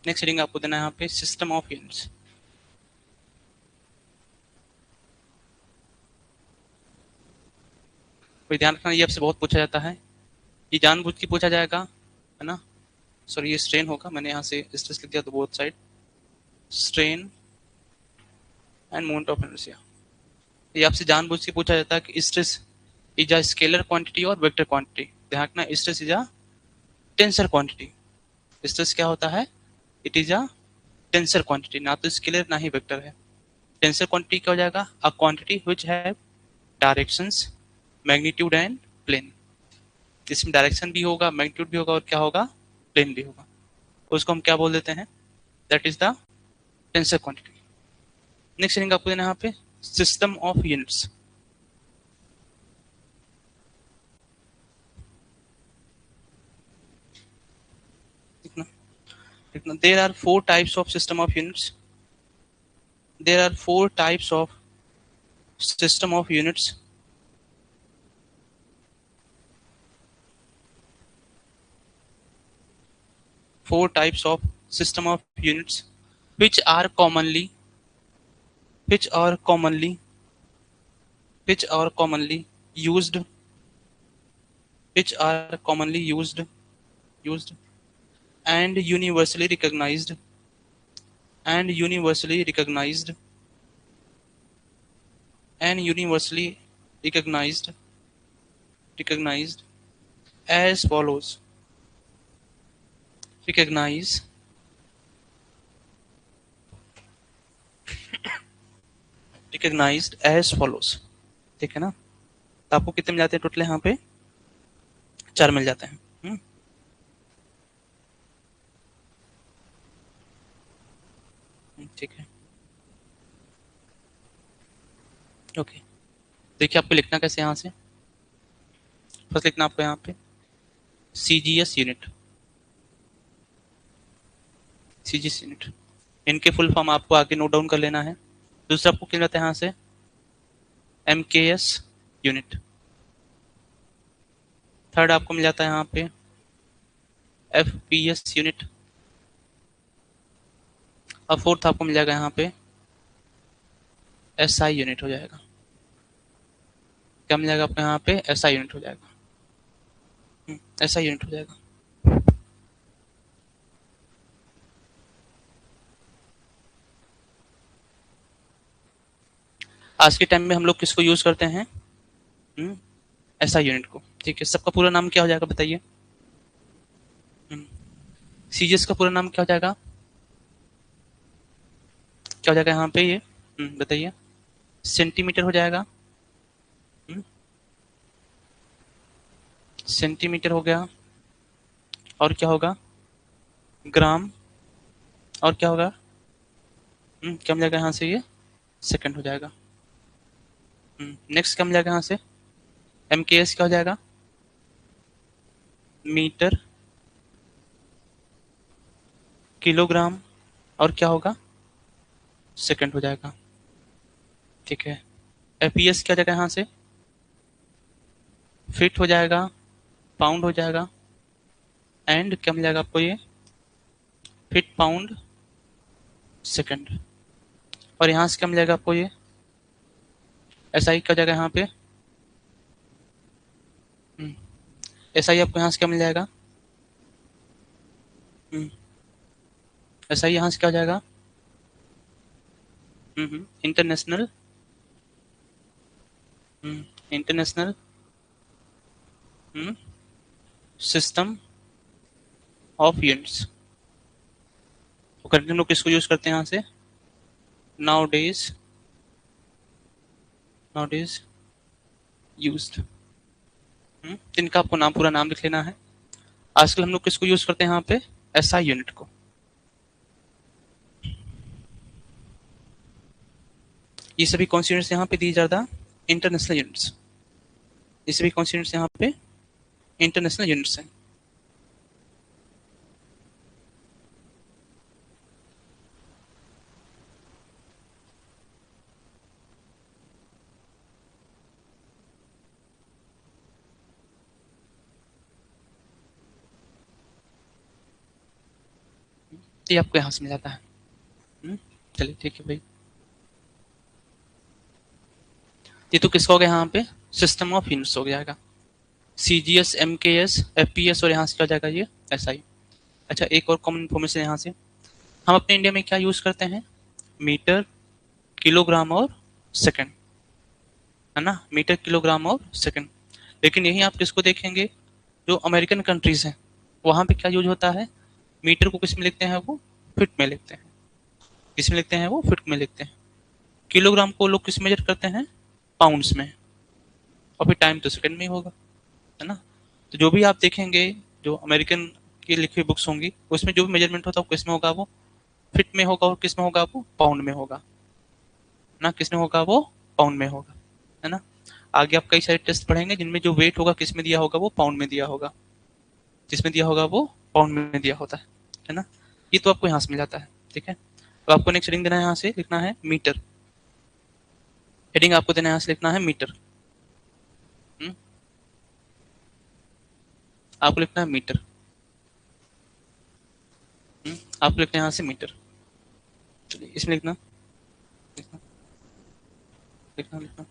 नेक्स्ट हेडिंग आपको देना है यहाँ पे सिस्टम ऑफ यूनिट्स। भाई ध्यान रखना, ये आपसे बहुत पूछा जाता है, ये जानबूझ के पूछा जाएगा, है ना। सॉरी, ये स्ट्रेन होगा, मैंने यहाँ से स्ट्रेस लिख दिया तो both side, strain and moment of inertia. ये आपसे जानबूझ के पूछा जाता है कि stress is a scalar quantity और वेक्टर क्वांटिटी। ध्यान रखना, stress is a tensor quantity. Stress क्या होता है? It is a tensor quantity, ना तो स्केलर ना ही वेक्टर है। टेंसर क्वांटिटी क्या हो जाएगा? A quantity which have directions, magnitude and plane. इसमें डायरेक्शन भी होगा, मैग्नीट्यूड भी होगा और क्या होगा? प्लेन भी होगा। उसको हम क्या बोल देते हैं? That is the tensor quantity. Next heading आपको देना है यहाँ पे system of units. There are four types of system of units. There are four types of system of units. Four types of system of units which are commonly which are commonly which are commonly used which are commonly used and universally recognized and universally recognized and universally recognized as follows. Recognize recognized as follows। ठीक है ना। तो आपको कितने मिल जाते हैं total? यहाँ पे 4 मिल जाते हैं। ठीक है, ओके। देखिए आपको लिखना कैसे, यहाँ से फर्स्ट लिखना आपको यहाँ पे CGS यूनिट, CGS यूनिट, इनके फुल फॉर्म आपको आगे नोट डाउन कर लेना है। दूसरा आपको क्या मिलता है यहाँ से? MKS unit. थर्ड आपको मिल जाता है यहाँ पे FPS यूनिट। और फोर्थ आपको मिल जाएगा यहाँ पे SI यूनिट हो जाएगा। क्या मिल जाएगा आपको यहाँ पे? SI यूनिट हो जाएगा। SI यूनिट हो जाएगा। आज के टाइम में हम लोग किसको यूज करते हैं? SI यूनिट को। ठीक है, सबका पूरा नाम क्या हो जाएगा बताइए? CGS का पूरा नाम क्या हो जाएगा? क्या हो जाएगा यहाँ पे ये? बताइए। सेंटीमीटर हो जाएगा। सेंटीमीटर हो गया। और क्या होगा? ग्राम। और क्या होगा? क्या मिल जाएगा यहाँ से? ये सेकंड हो जाएगा। नेक्स्ट क्या मिल जाएगा यहाँ से? MKS क्या हो जाएगा? Metre, kilogram. और क्या होगा? सेकंड हो जाएगा। ठीक है। FPS क्या हो जाएगा यहाँ से? फीट हो जाएगा, पाउंड हो जाएगा। एंड क्या मिल जाएगा आपको? ये फीट, पाउंड, सेकंड। और यहाँ से क्या मिल जाएगा आपको? ये SI क्या हो जाएगा यहाँ पे? SI आपको यहाँ से क्या मिल जाएगा? SI यहाँ से क्या हो जाएगा? International international system of units. तो करंटली हम लोग किसको यूज करते हैं यहाँ से? Now days used. इनका आपको नाम, पूरा नाम लिख लेना है। आजकल हम लोग किसको यूज करते हैं यहाँ पे? SI यूनिट को। ये सभी कौन सी यूनिट्स यहाँ पे दी जाता? International units. ये सभी कौन सी यूनिट्स यहाँ पे? इंटरनेशनल यूनिट्स हैं। ये आपको यहाँ से मिल जाता है। चलिए ठीक है भाई। ये तो किसका हो गया यहाँ पे? सिस्टम ऑफ यूनिट्स हो जाएगा। CGS, MKS, FPS और यहाँ से क्या हो जाएगा? ये SI। अच्छा, एक और कॉमन इन्फॉर्मेशन यहाँ से, हम अपने इंडिया में क्या यूज करते हैं? मीटर, किलोग्राम और सेकंड, है ना? मीटर, किलोग्राम और सेकंड। लेकिन यही आप किसको देखेंगे? जो अमेरिकन कंट्रीज हैं, वहां पे क्या यूज होता है? मीटर को किस में लिखते हैं? वो फिट में लिखते हैं। किस में लिखते हैं? वो फिट में लिखते हैं। किलोग्राम को लोग किस मेजर करते हैं? पाउंड्स में। और फिर टाइम तो सेकंड में ही होगा, है ना? तो जो भी आप देखेंगे, जो अमेरिकन की लिखी बुक्स होंगी, उसमें जो भी मेजरमेंट होता है वो किस में होगा? वो फिट में होगा। और किस में होगा? वो पाउंड में होगा ना। किस में होगा? वो पाउंड में होगा, है ना? आगे आप कई सारे टेस्ट पढ़ेंगे जिनमें जो वेट होगा किस में दिया होगा? वो पाउंड में दिया होगा। जिसमें दिया होगा वो पाउंड में दिया होता है ना? ये तो आपको यहाँ से मिल जाता है। ठीक है, तो आपको नेक्स्ट हेडिंग देना है, यहाँ से लिखना है मीटर। हेडिंग आपको देना है, यहाँ से लिखना है मीटर। आपको लिखना है मीटर। आपको लिखना है यहाँ से मीटर। चलिए इसमें लिखना लिखना लिखना लिखना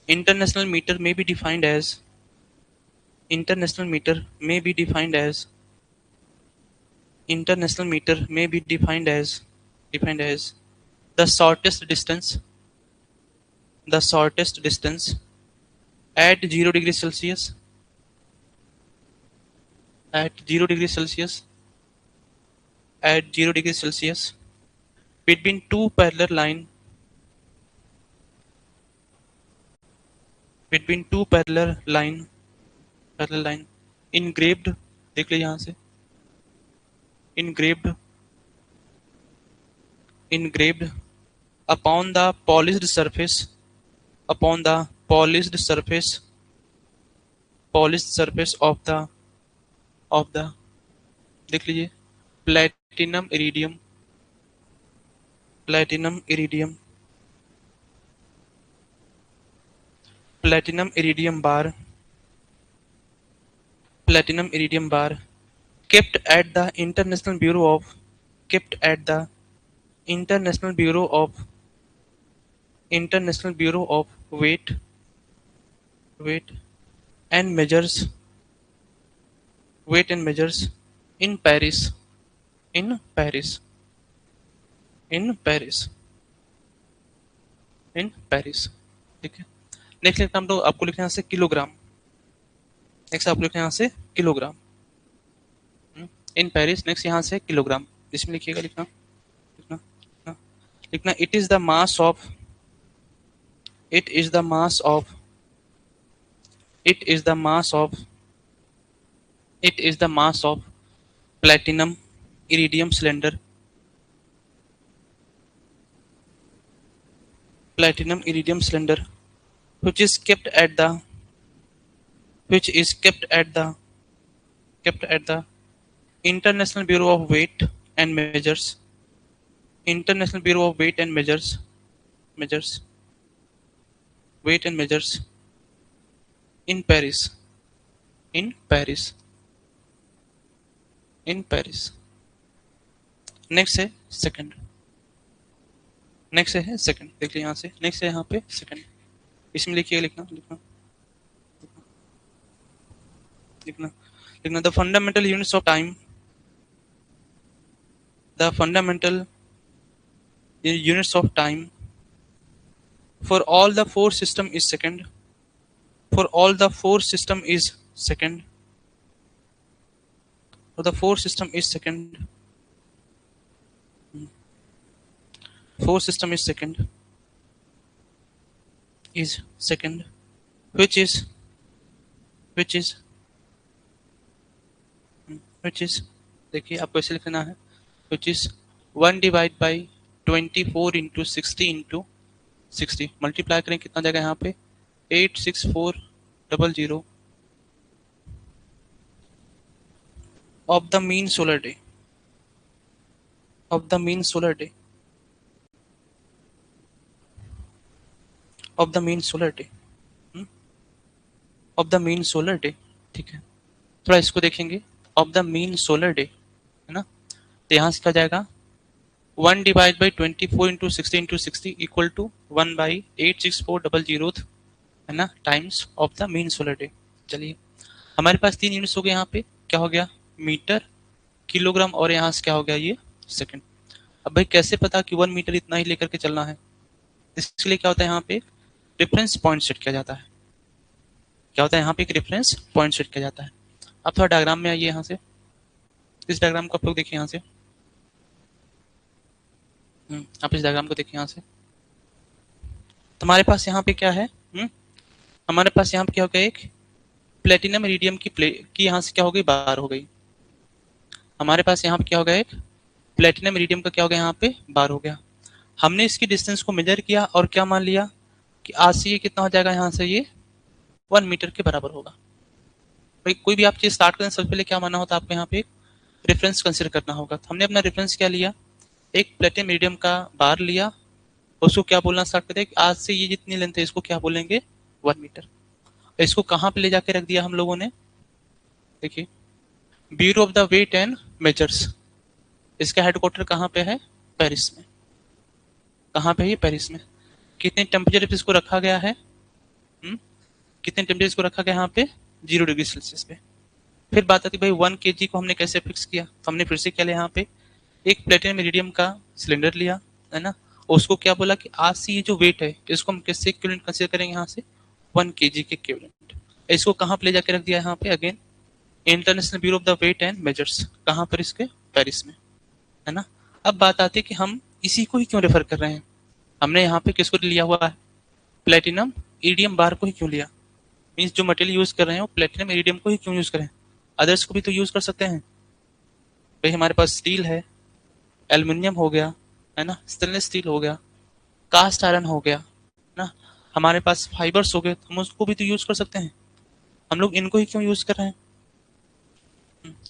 international metre may be defined as international metre may be defined as international meter may be defined as the shortest distance at 0 degree Celsius at 0 degree Celsius at 0 degree Celsius between two parallel line engraved, देख लीजिए यहाँ से, engraved upon the polished surface of the देख लीजिए platinum iridium platinum iridium platinum iridium bar platinum iridium bar kept at the International Bureau of Weight and Measures in Paris in Paris in Paris in Paris। ठीक है, next लिखना हम लोग, आपको लिखना है यहाँ से किलोग्राम। नेक्स्ट आपको लिखना है यहाँ से किलोग्राम इन पेरिस। नेक्स्ट यहाँ से किलोग्राम, इसमें लिखिएगा, लिखना लिखना लिखना लिखना it is the mass of it is the mass of it is the mass of it is the mass of platinum iridium cylinder which is kept at the International Bureau of Weight and Measures International Bureau of measures weight and measures in Paris in Paris in Paris। Next है second, next है second, देख लीजिए यहाँ से, next है यहाँ पे second. इसमें लिखिए, लिखना लिखना लिखना लिखना the fundamental units of time, the fundamental units of time for all the four system is second, for all the four system is second, for the four system is second, four system is second, is second, which is which is which is देखिए आपको ऐसे लिखना है, which is 1 divide by 24 into 60 into 60, multiply करें कितना जाएगा यहाँ पे 86400 of the mean solar day, of the mean solar day, of the mean solar day, of the mean solar day। ठीक है, थोड़ा इसको देखेंगे, of the mean solar day है ना, तो यहाँ से क्या जाएगा 1 divide by 24 into 60 into 60 equal to 1 by 86400 है ना, times of the mean solar day. चलिए हमारे पास 3 यूनिट्स हो गए, यहाँ पे क्या हो गया मीटर, किलोग्राम और यहाँ से क्या हो गया ये सेकंड। अब भाई कैसे पता कि 1 मीटर इतना ही लेकर के चलना है, इसके लिए क्या होता है यहाँ पे रेफरेंस पॉइंट सेट किया जाता है, क्या होता है यहाँ पे एक रेफरेंस पॉइंट सेट किया जाता है। अब थोड़ा डायग्राम में आइए, यहाँ से इस डायग्राम को आप लोग देखिए, यहाँ से आप इस डायग्राम को देखिए यहाँ से, तो हमारे पास यहाँ पे क्या है, हमारे पास यहाँ पे क्या हो गया एक प्लेटिनम इरिडियम की यहाँ से क्या हो गई बार हो गई, हमारे पास यहाँ पे क्या हो गया एक प्लेटिनम इरिडियम का क्या हो गया यहाँ पे बार हो गया। हमने इसकी डिस्टेंस को मेजर किया और क्या मान लिया कि आज से ये कितना हो जाएगा, यहाँ से ये 1 मीटर के बराबर होगा। भाई कोई भी आप चीज स्टार्ट करें सबसे पहले क्या मानना होता है आपको, यहाँ पे एक रेफरेंस कंसिडर करना होगा। तो हमने अपना रेफरेंस क्या लिया, एक प्लेटिनम इरिडियम का बार लिया, उसको क्या बोलना स्टार्ट करते हैं आज से ये जितनी लेंथ है इसको क्या बोलेंगे 1 मीटर। इसको कहाँ पे ले जाके रख दिया हम लोगों ने, देखिए bureau of the weight and measures, इसका हेडक्वार्टर कहाँ पे है पेरिस में, कहाँ पे है ये पेरिस में। कितने टेम्परेचर पे इसको रखा गया है, कितने टेम्परेचर को रखा गया यहाँ पे 0 डिग्री सेल्सियस पे। फिर बात आती भाई 1 kg को हमने कैसे फिक्स किया, तो हमने फिर से क्या लिया यहाँ पे एक प्लेटिनम इरिडियम का सिलेंडर लिया है ना, उसको क्या बोला कि आज से ये जो वेट है इसको हम कैसे इक्विवेलेंट कंसीडर करेंगे, यहाँ से 1 kg के इक्विवेलेंट। इसको कहाँ पे ले जाके रख दिया यहाँ पे again international bureau of the weight and measures, कहाँ पर इसके पेरिस में है ना। अब बात आती है कि हम इसी को ही क्यों रेफर कर रहे हैं, हमने यहाँ पे किसको लिया हुआ है प्लेटिनम इरिडियम बार को ही क्यों लिया, मीन्स जो मटेरियल यूज कर रहे हैं वो प्लेटिनम इरिडियम को ही क्यों यूज करें, अदर्स को भी तो यूज कर सकते हैं। भाई हमारे पास स्टील है, एल्युमिनियम हो गया है ना, स्टेनलेस स्टील हो गया, कास्ट आयरन हो गया ना, हमारे पास फाइबर्स हो गए, तो हम उसको भी तो यूज कर सकते हैं, हम लोग इनको ही क्यों यूज कर रहे हैं।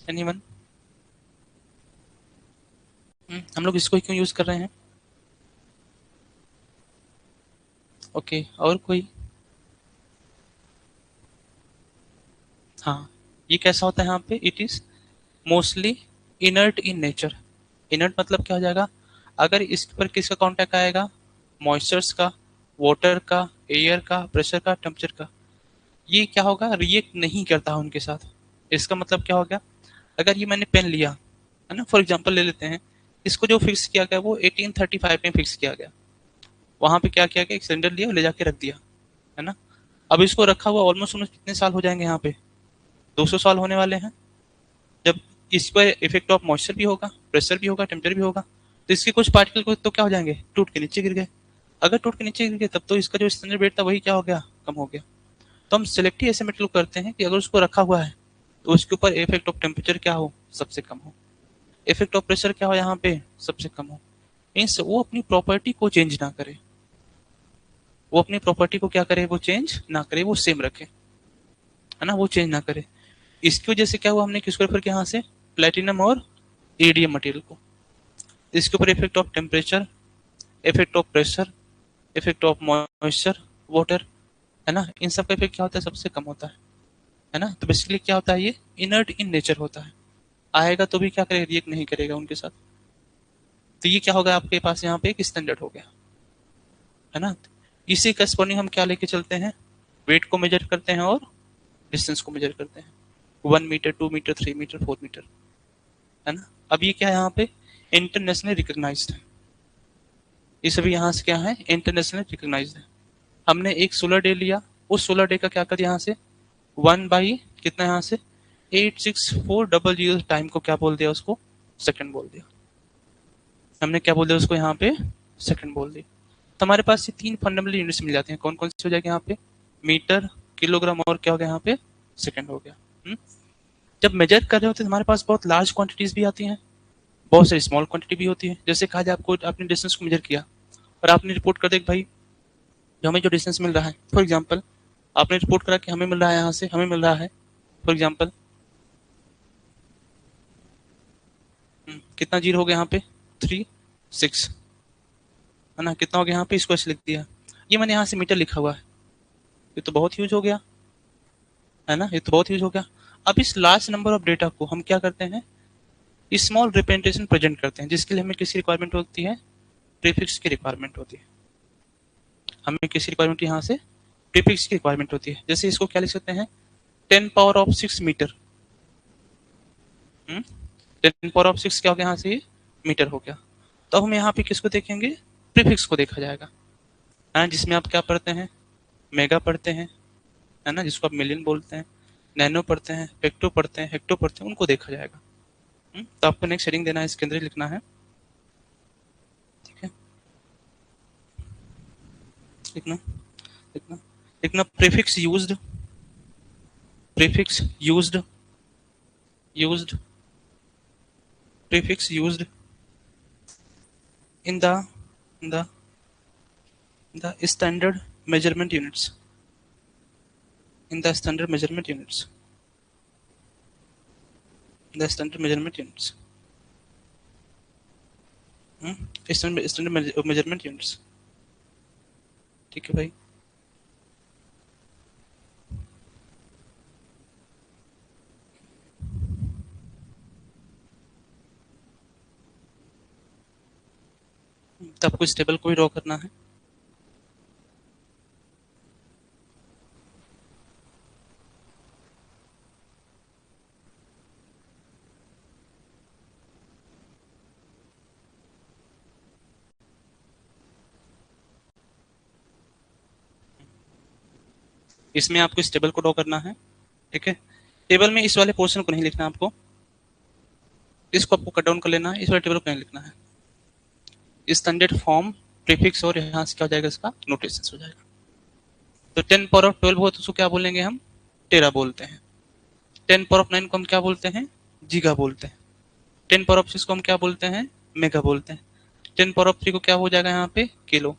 एनीवन, हम लोग इसको ही क्यों यूज कर रहे हैं। ओके और कोई, हाँ ये कैसा होता है यहाँ पे it is mostly inert in nature. Inert मतलब क्या हो जाएगा, अगर इस पर किसका कांटेक्ट आएगा मॉइस्चर्स का, वाटर का, एयर का, प्रेशर का, टेम्परेचर का, ये क्या होगा रिएक्ट नहीं करता है उनके साथ। इसका मतलब क्या हो गया, अगर ये मैंने पेन लिया है ना, फॉर एग्जांपल ले लेते हैं, इसको जो फिक्स किया गया वो 1835 में फिक्स किया गया, वहां पे क्या किया गया एक सिलेंडर लिया और ले जाके रख दिया है ना। अब इसको रखा हुआ ऑलमोस्ट कितने साल हो जाएंगे यहाँ पे 200 साल होने वाले हैं। जब इस पर इफेक्ट ऑफ मॉइस्चर भी होगा, प्रेशर भी होगा, टेम्परेचर भी होगा, तो इसके कुछ पार्टिकल को तो क्या हो जाएंगे टूट के नीचे गिर गए। अगर टूट के नीचे गिर गए तब तो इसका जो स्टैंडर्ड वेट था वही क्या हो गया कम हो गया। तो हम सिलेक्टिव ऐसे मेटेरियल करते हैं कि अगर उसको रखा हुआ है तो उसके ऊपर इफेक्ट ऑफ टेम्परेचर क्या हो सबसे कम हो, इफेक्ट ऑफ प्रेशर क्या हो यहाँ पे सबसे कम हो, मीन्स वो अपनी प्रॉपर्टी को चेंज ना करे, वो अपनी प्रॉपर्टी को क्या करे वो चेंज ना करे, वो सेम रखे है ना, वो चेंज ना करे। इसकी वजह से क्या हुआ हमने किसको रेफर किया यहाँ से प्लेटिनम और इरिडियम मटेरियल को। इसके ऊपर effect of temperature, effect of pressure, effect of moisture, water है ना, इन सब का इफेक्ट क्या होता है सबसे कम होता है ना। तो बेसिकली क्या होता है ये इनर्ट इन नेचर होता है, आएगा तो भी क्या करेगा रिएक्ट नहीं करेगा उनके साथ। तो ये क्या होगा आपके पास यहाँ पे एक स्टैंडर्ड हो गया है ना। इसी करस्पॉन्डिंग हम क्या लेके चलते हैं वेट को मेजर करते हैं और डिस्टेंस को मेजर करते हैं। 1 मीटर, 2 मीटर, 3 मीटर, 4 मीटर, है ना। अब ये क्या है यहाँ पे, इंटरनेशनली रिकॉग्नाइज्ड है, ये सभी यहाँ से क्या है, इंटरनेशनली रिकॉग्नाइज्ड है। हमने एक सोलर डे लिया, उस सोलर डे का क्या कर दिया यहाँ से, 1 बाई कितना यहाँ से 86400 टाइम को क्या बोल दिया उसको, सेकंड बोल दिया। हमने क्या बोल दिया उसको यहाँ पे, सेकंड बोल दिया। तो हमारे पास ये 3 फंडामेंटल यूनिट्स मिल जाते हैं, कौन कौन से हो जाएगा यहाँ पे, मीटर, किलोग्राम और क्या हो गया यहाँ पे, सेकंड हो गया। जब मेजर कर रहे होते हैं तो हमारे पास बहुत लार्ज क्वांटिटीज भी आती हैं, बहुत सारी स्मॉल क्वांटिटी भी होती है। जैसे कहा जाए आपको, आपने डिस्टेंस को मेजर किया और आपने रिपोर्ट कर दिया कि भाई जो हमें जो डिस्टेंस मिल रहा है, फॉर एग्जाम्पल आपने रिपोर्ट करा कि हमें मिल रहा है यहाँ से, हमें मिल रहा है फॉर एग्जाम्पल कितना जीरो हो गया यहाँ पे, 3, 6, है ना। कितना हो गया यहाँ पे, इसको ऐसे लिख दिया, ये मैंने यहाँ से मीटर लिखा हुआ है, ये तो बहुत यूज हो गया, है ना, ये तो बहुत यूज हो गया। अब इस लार्ज नंबर ऑफ डेटा को हम क्या करते हैं, स्मॉल रिप्रेजेंटेशन प्रेजेंट करते हैं, जिसके लिए हमें किसी रिक्वायरमेंट होती है, प्रीफिक्स की रिक्वायरमेंट होती है। हमें किसी रिक्वायरमेंट यहाँ से प्रीफिक्स की रिक्वायरमेंट होती है। जैसे इसको क्या लिख सकते हैं, 10⁻⁶ मीटर। 10⁻⁶ क्या हो गया यहाँ से, मीटर हो गया। तो अब हम यहाँ पे किसको देखेंगे, प्रीफिक्स को देखा जाएगा, है, जिसमें आप क्या पढ़ते हैं, मेगा पढ़ते हैं, है ना, जिसको आप मिलियन बोलते हैं, नैनो पढ़ते हैं, पेक्टो पढ़ते हैं, हेक्टो पढ़ते हैं, उनको देखा जाएगा। तो आपको नेक्स्ट हेडिंग देना है, इसके अंदर ही लिखना है, ठीक है। लिखना लिखना लिखना prefix used, prefix used, used, prefix used in the the standard measurement units, in the standard measurement units, the standard measurement units, standard measurement units, ठीक है भाई। तो आपको इस टेबल को भी ड्रॉ करना है। इसमें आपको इस टेबल को ड्रॉ करना है, ठीक है। टेबल में इस वाले पोर्शन को नहीं लिखना आपको, इसको आपको कट डाउन कर लेना है, इस वाले टेबल को नहीं लिखना है। स्टैंडर्ड फॉर्म, प्रीफिक्स और यहाँ से क्या हो जाएगा, इसका नोटेशन हो जाएगा। तो 10⁻12 हो तो उसको क्या बोलेंगे हम, टेरा बोलते हैं। 10⁻9 को हम क्या बोलते हैं, जीगा बोलते हैं। 10⁻6 को हम क्या बोलते हैं, मेगा बोलते हैं। 10⁻3 को क्या हो जाएगा यहाँ पे, किलो।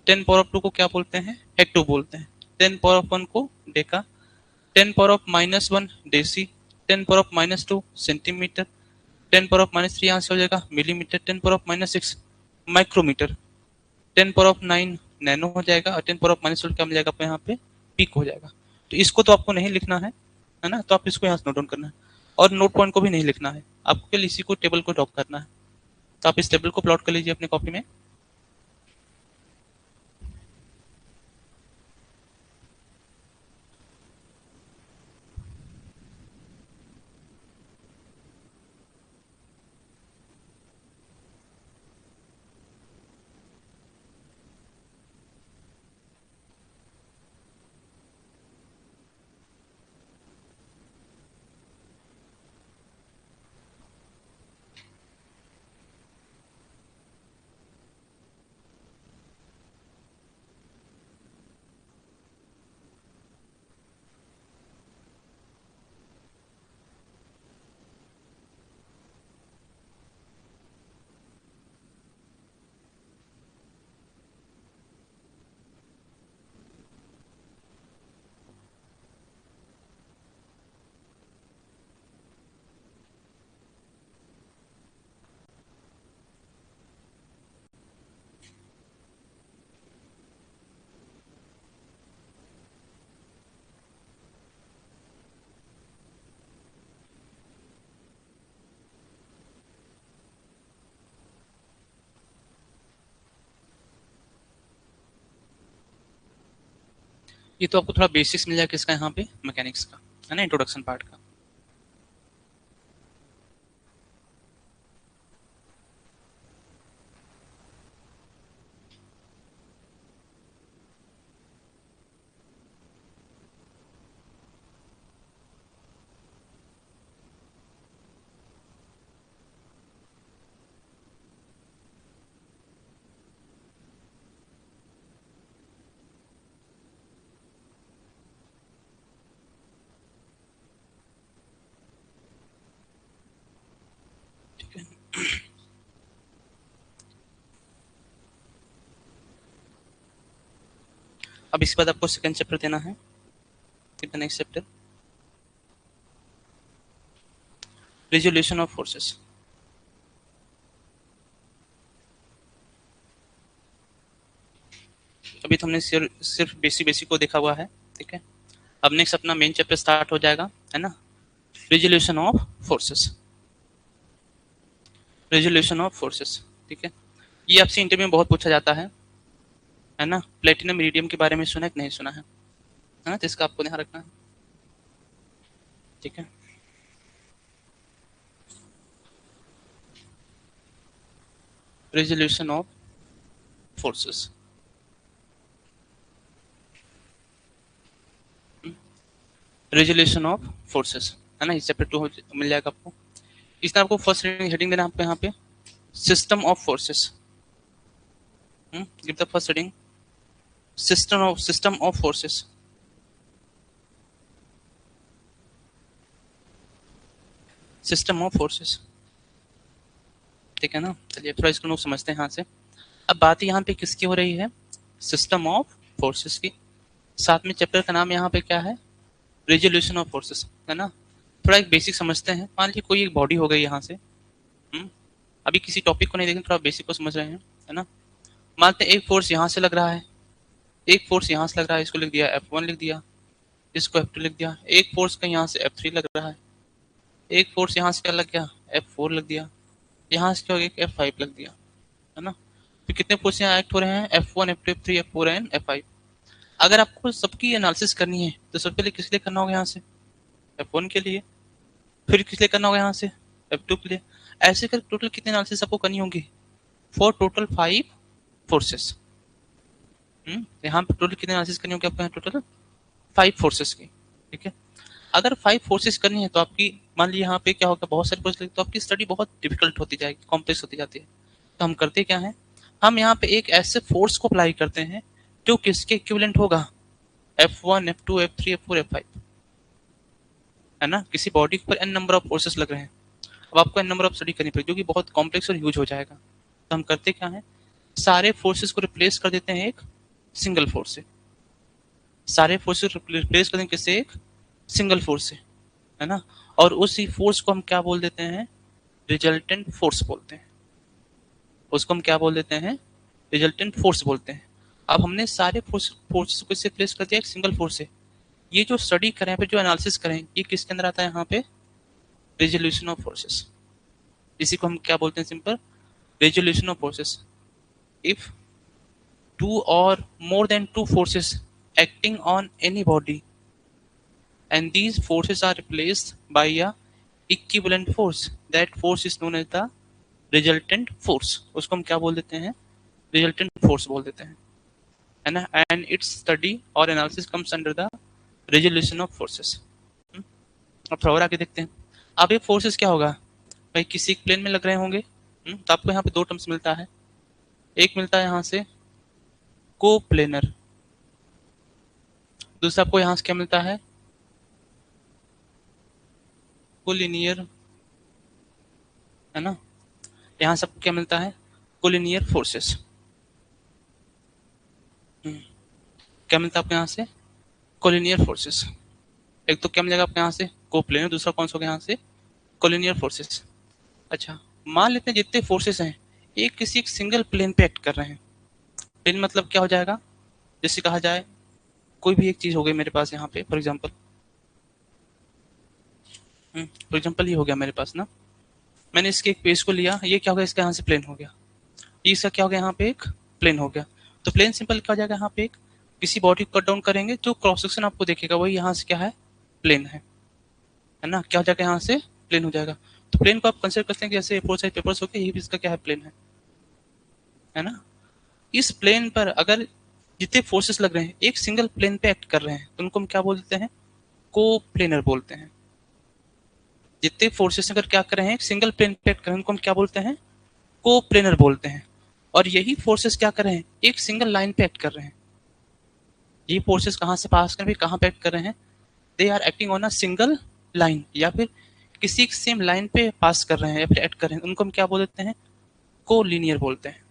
10⁻2 को क्या बोलते हैं, हेक्टो बोलते हैं। 10⁻1 को डेका। 10⁻−1 डेसी। 10⁻−2 सेंटीमीटर। 10⁻−3 यहाँ से हो जाएगा मिलीमीटर। 10⁻−6 माइक्रोमीटर। 10⁻9 नैनो हो जाएगा और 10⁻12 क्या मिल जाएगा आपको यहाँ पे, पीक हो जाएगा। तो इसको तो आपको नहीं लिखना है ना, तो आप इसको यहाँ से नोट डाउन करना है और नोट पॉइंट को भी नहीं लिखना है, आपको केवल इसी को टेबल को ड्रॉप करना है। तो आप इस टेबल को प्लॉट कर लीजिए अपने कॉपी में। ये तो आपको थोड़ा बेसिक्स मिल जाएगा किसका, यहाँ पे मैकेनिक्स का, है ना, इंट्रोडक्शन पार्ट का। अब इसके बाद आपको सेकंड चैप्टर देना है, next chapter resolution of forces. अभी तो हमने सिर्फ बेसिक को देखा हुआ है, ठीक है। अब नेक्स्ट अपना मेन चैप्टर स्टार्ट हो जाएगा, है ना, resolution of forces, resolution of forces, ठीक है। ये आपसे इंटरव्यू में बहुत पूछा जाता है ना। प्लेटिनम इरिडियम के बारे में सुना है कि नहीं सुना है ना, तो इसका आपको ध्यान रखना है, ठीक है। Resolution of forces, resolution of forces, है ना, इस चैप्टर 2 मिल जाएगा आपको। इसमें आपको फर्स्ट हेडिंग देना है आपको यहाँ पे system of forces. Give the first heading system of forces. System of forces, ठीक है ना। चलिए थोड़ा इसको लोग समझते हैं यहाँ से। अब बात यहाँ पे किसकी हो रही है, सिस्टम ऑफ फोर्सेस की। साथ में चैप्टर का नाम यहाँ पे क्या है, रिजोल्यूशन ऑफ फोर्सेस, है ना। थोड़ा एक बेसिक समझते हैं। मान लीजिए कोई एक बॉडी हो गई यहाँ से, अभी किसी टॉपिक को नहीं देखें, थोड़ा बेसिक को समझ रहे हैं, है ना। मानते हैं एक फोर्स यहाँ से लग रहा है, एक फोर्स यहाँ से लग रहा है, इसको लिख दिया F1 लिख दिया, इसको F2 लिख दिया। एक फोर्स का यहाँ से F3 लग रहा है, एक फोर्स यहाँ से क्या लग गया F4 लग दिया, यहाँ से क्या हो गया F5 लग दिया, है ना। तो कितने फोर्स यहाँ एक्ट हो रहे हैं, F1 F2 F3 F4 and F5। अगर आपको सबकी एनालिसिस करनी है तो सबसे पहले किस लिए करना होगा, यहाँ से F1 के लिए, फिर किस लिए करना होगा यहाँ से F2 के लिए। ऐसे कर टोटल कितने एनालिसिस आपको करनी होगी, फॉर टोटल 5 फोर्सेस। यहाँ पे टोटल कितने एनालिसिस करनी होगी आपको, यहाँ टोटल 5 फोर्सेस की, ठीक है। अगर 5 फोर्सेस करनी है तो आपकी मान लीजिए यहाँ पे क्या होगा, बहुत सारे फोर्स तो आपकी स्टडी बहुत डिफिकल्ट होती जाएगी, कॉम्प्लेक्स होती जाती है। तो हम करते क्या है, हम यहाँ पे एक ऐसे फोर्स को अप्लाई करते हैं जो किसके इक्विवेलेंट होगा, F1 F2 F3 F4 F5, है ना। किसी बॉडी पर n नंबर ऑफ फोर्सेस लग रहे हैं, अब आपको n नंबर ऑफ स्टडी करनी पड़ेगी जो कि बहुत कॉम्प्लेक्स और ह्यूज हो जाएगा। तो हम करते क्या है, सारे फोर्सेस को रिप्लेस कर देते हैं एक सिंगल फोर्स से, सारे फोर्सेस रिप्लेस कर देंगे किससे, एक सिंगल फोर्स से, है ना। और उसी फोर्स को हम क्या बोल देते हैं, रिजल्टेंट फोर्स बोलते हैं। उसको हम क्या बोल देते हैं, रिजल्टेंट फोर्स बोलते हैं। अब हमने सारे फोर्सेस को इससे रिप्लेस कर दिया एक सिंगल फोर्स से। ये जो स्टडी करें पे, जो एनालिसिस करें, ये किसके अंदर आता है, यहाँ पे रिजोल्यूशन ऑफ फोर्सेस। इसी को हम क्या बोलते हैं, simple resolution of forces. If 2 or more than 2 forces acting on any body and these forces are replaced by a equivalent force, that force is known as the resultant force। उसको हम क्या बोल देते हैं, resultant force बोल देते हैं, है ना। and its study or analysis comes under the resolution of forces। अब थोड़ा और आगे देखते हैं। अब ये फोर्सेस क्या होगा भाई, किसी एक प्लेन में लग रहे होंगे, तो आपको यहाँ पे 2 टर्म्स मिलता है। एक मिलता है यहाँ से कोप्लेनर, दूसरा आपको यहां से क्या मिलता है, कोलिनियर, है ना। यहां से आपको क्या मिलता है, कोलिनियर फोर्सेस। क्या मिलता है आपको यहां से, कोलिनियर फोर्सेस। एक तो क्या मिलेगा आपको यहाँ से कोप्लेनर, दूसरा कौन सा होगा यहाँ से कोलिनियर फोर्सेस। अच्छा, मान लेते हैं जितने फोर्सेस हैं एक किसी एक सिंगल प्लेन पे एक्ट कर रहे हैं। प्लेन मतलब क्या हो जाएगा, जैसे कहा जाए कोई भी एक चीज हो गई मेरे पास यहाँ पे, फॉर एग्जाम्पल ये हो गया मेरे पास ना, मैंने इसके एक पेज को लिया, ये क्या हो गया, इसका यहाँ से प्लेन हो गया, ये इसका क्या हो गया, यहाँ पे एक प्लेन हो गया। तो प्लेन सिंपल क्या हो जाएगा, यहाँ पे एक किसी बॉडी को कट डाउन करेंगे जो क्रॉस सेक्शन आपको देखेगा वही यहाँ से क्या है, प्लेन है ना। क्या हो जाएगा, यहाँ से प्लेन हो जाएगा। तो प्लेन को आप कंसिडर करते हैं कि जैसे A4 साइज पेपर्स हो गए, ये भी इसका क्या है, प्लेन है ना। इस प्लेन पर अगर जितने फोर्सेस लग रहे हैं एक सिंगल प्लेन पे एक्ट कर रहे हैं तो उनको हम क्या बोलते हैं, को प्लेनर बोलते हैं। जितने फोर्सेस अगर क्या कर रहे हैं एक सिंगल प्लेन पे एक्ट कर रहे हैं उनको हम क्या बोलते हैं, को प्लेनर बोलते हैं। और यही फोर्सेस क्या कर रहे हैं, एक सिंगल लाइन पे एक्ट कर रहे हैं। ये फोर्सेस कहाँ से पास कर रहे हैं, कहाँ पे एक्ट कर रहे हैं, they are acting on a single line, या फिर किसी सेम लाइन पे पास कर रहे हैं या फिर एक्ट कर रहे हैं, उनको हम क्या बोल देते हैं, को लीनियर बोलते हैं।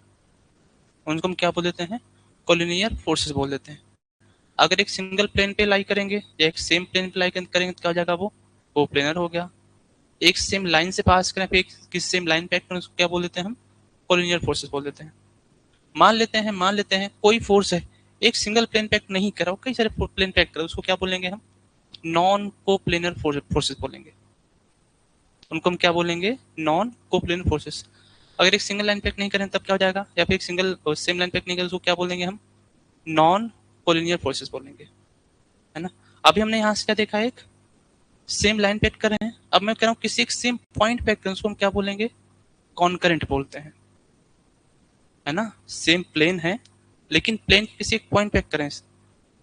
उनको हम क्या बोल देते हैं, कोलिनियर फोर्सेस बोल देते हैं। अगर एक सिंगल प्लेन पे लाई करेंगे या एक सेम प्लेन पे लाई करेंगे तो क्या हो जाएगा, वो प्लेनर हो गया। एक सेम लाइन से पास करें फिर किस सेम लाइन पे एक्ट करें, उसको क्या बोल देते हैं हम, कोलिनियर फोर्सेस बोल देते हैं। मान लेते हैं कोई फोर्स है, एक सिंगल प्लेन पे एक्ट नहीं कर रहा, वो कई सारे प्लेन पे एक्ट कर रहा है, उसको क्या बोलेंगे हम, नॉन कोप्लेनर फोर्सेस बोलेंगे। उनको हम क्या बोलेंगे, नॉन कोप्लेनर फोर्सेस। अगर एक सिंगल लाइन पे एक्ट नहीं करें तब क्या हो जाएगा, या फिर एक सिंगल सेम लाइन पे एक्ट नहीं करें उसको क्या बोलेंगे हम, नॉन कोलिनियर फोर्सेस बोलेंगे, है ना। अभी हमने यहाँ से क्या देखा, एक सेम लाइन पे एक्ट कर रहे हैं। अब मैं कह रहा हूँ किसी एक सेम पॉइंट पे एक्ट करें, उसको हम क्या बोलेंगे, कॉन्करेंट बोलते हैं, है ना। सेम प्लेन है लेकिन प्लेन किसी एक पॉइंट पे एक्ट करें,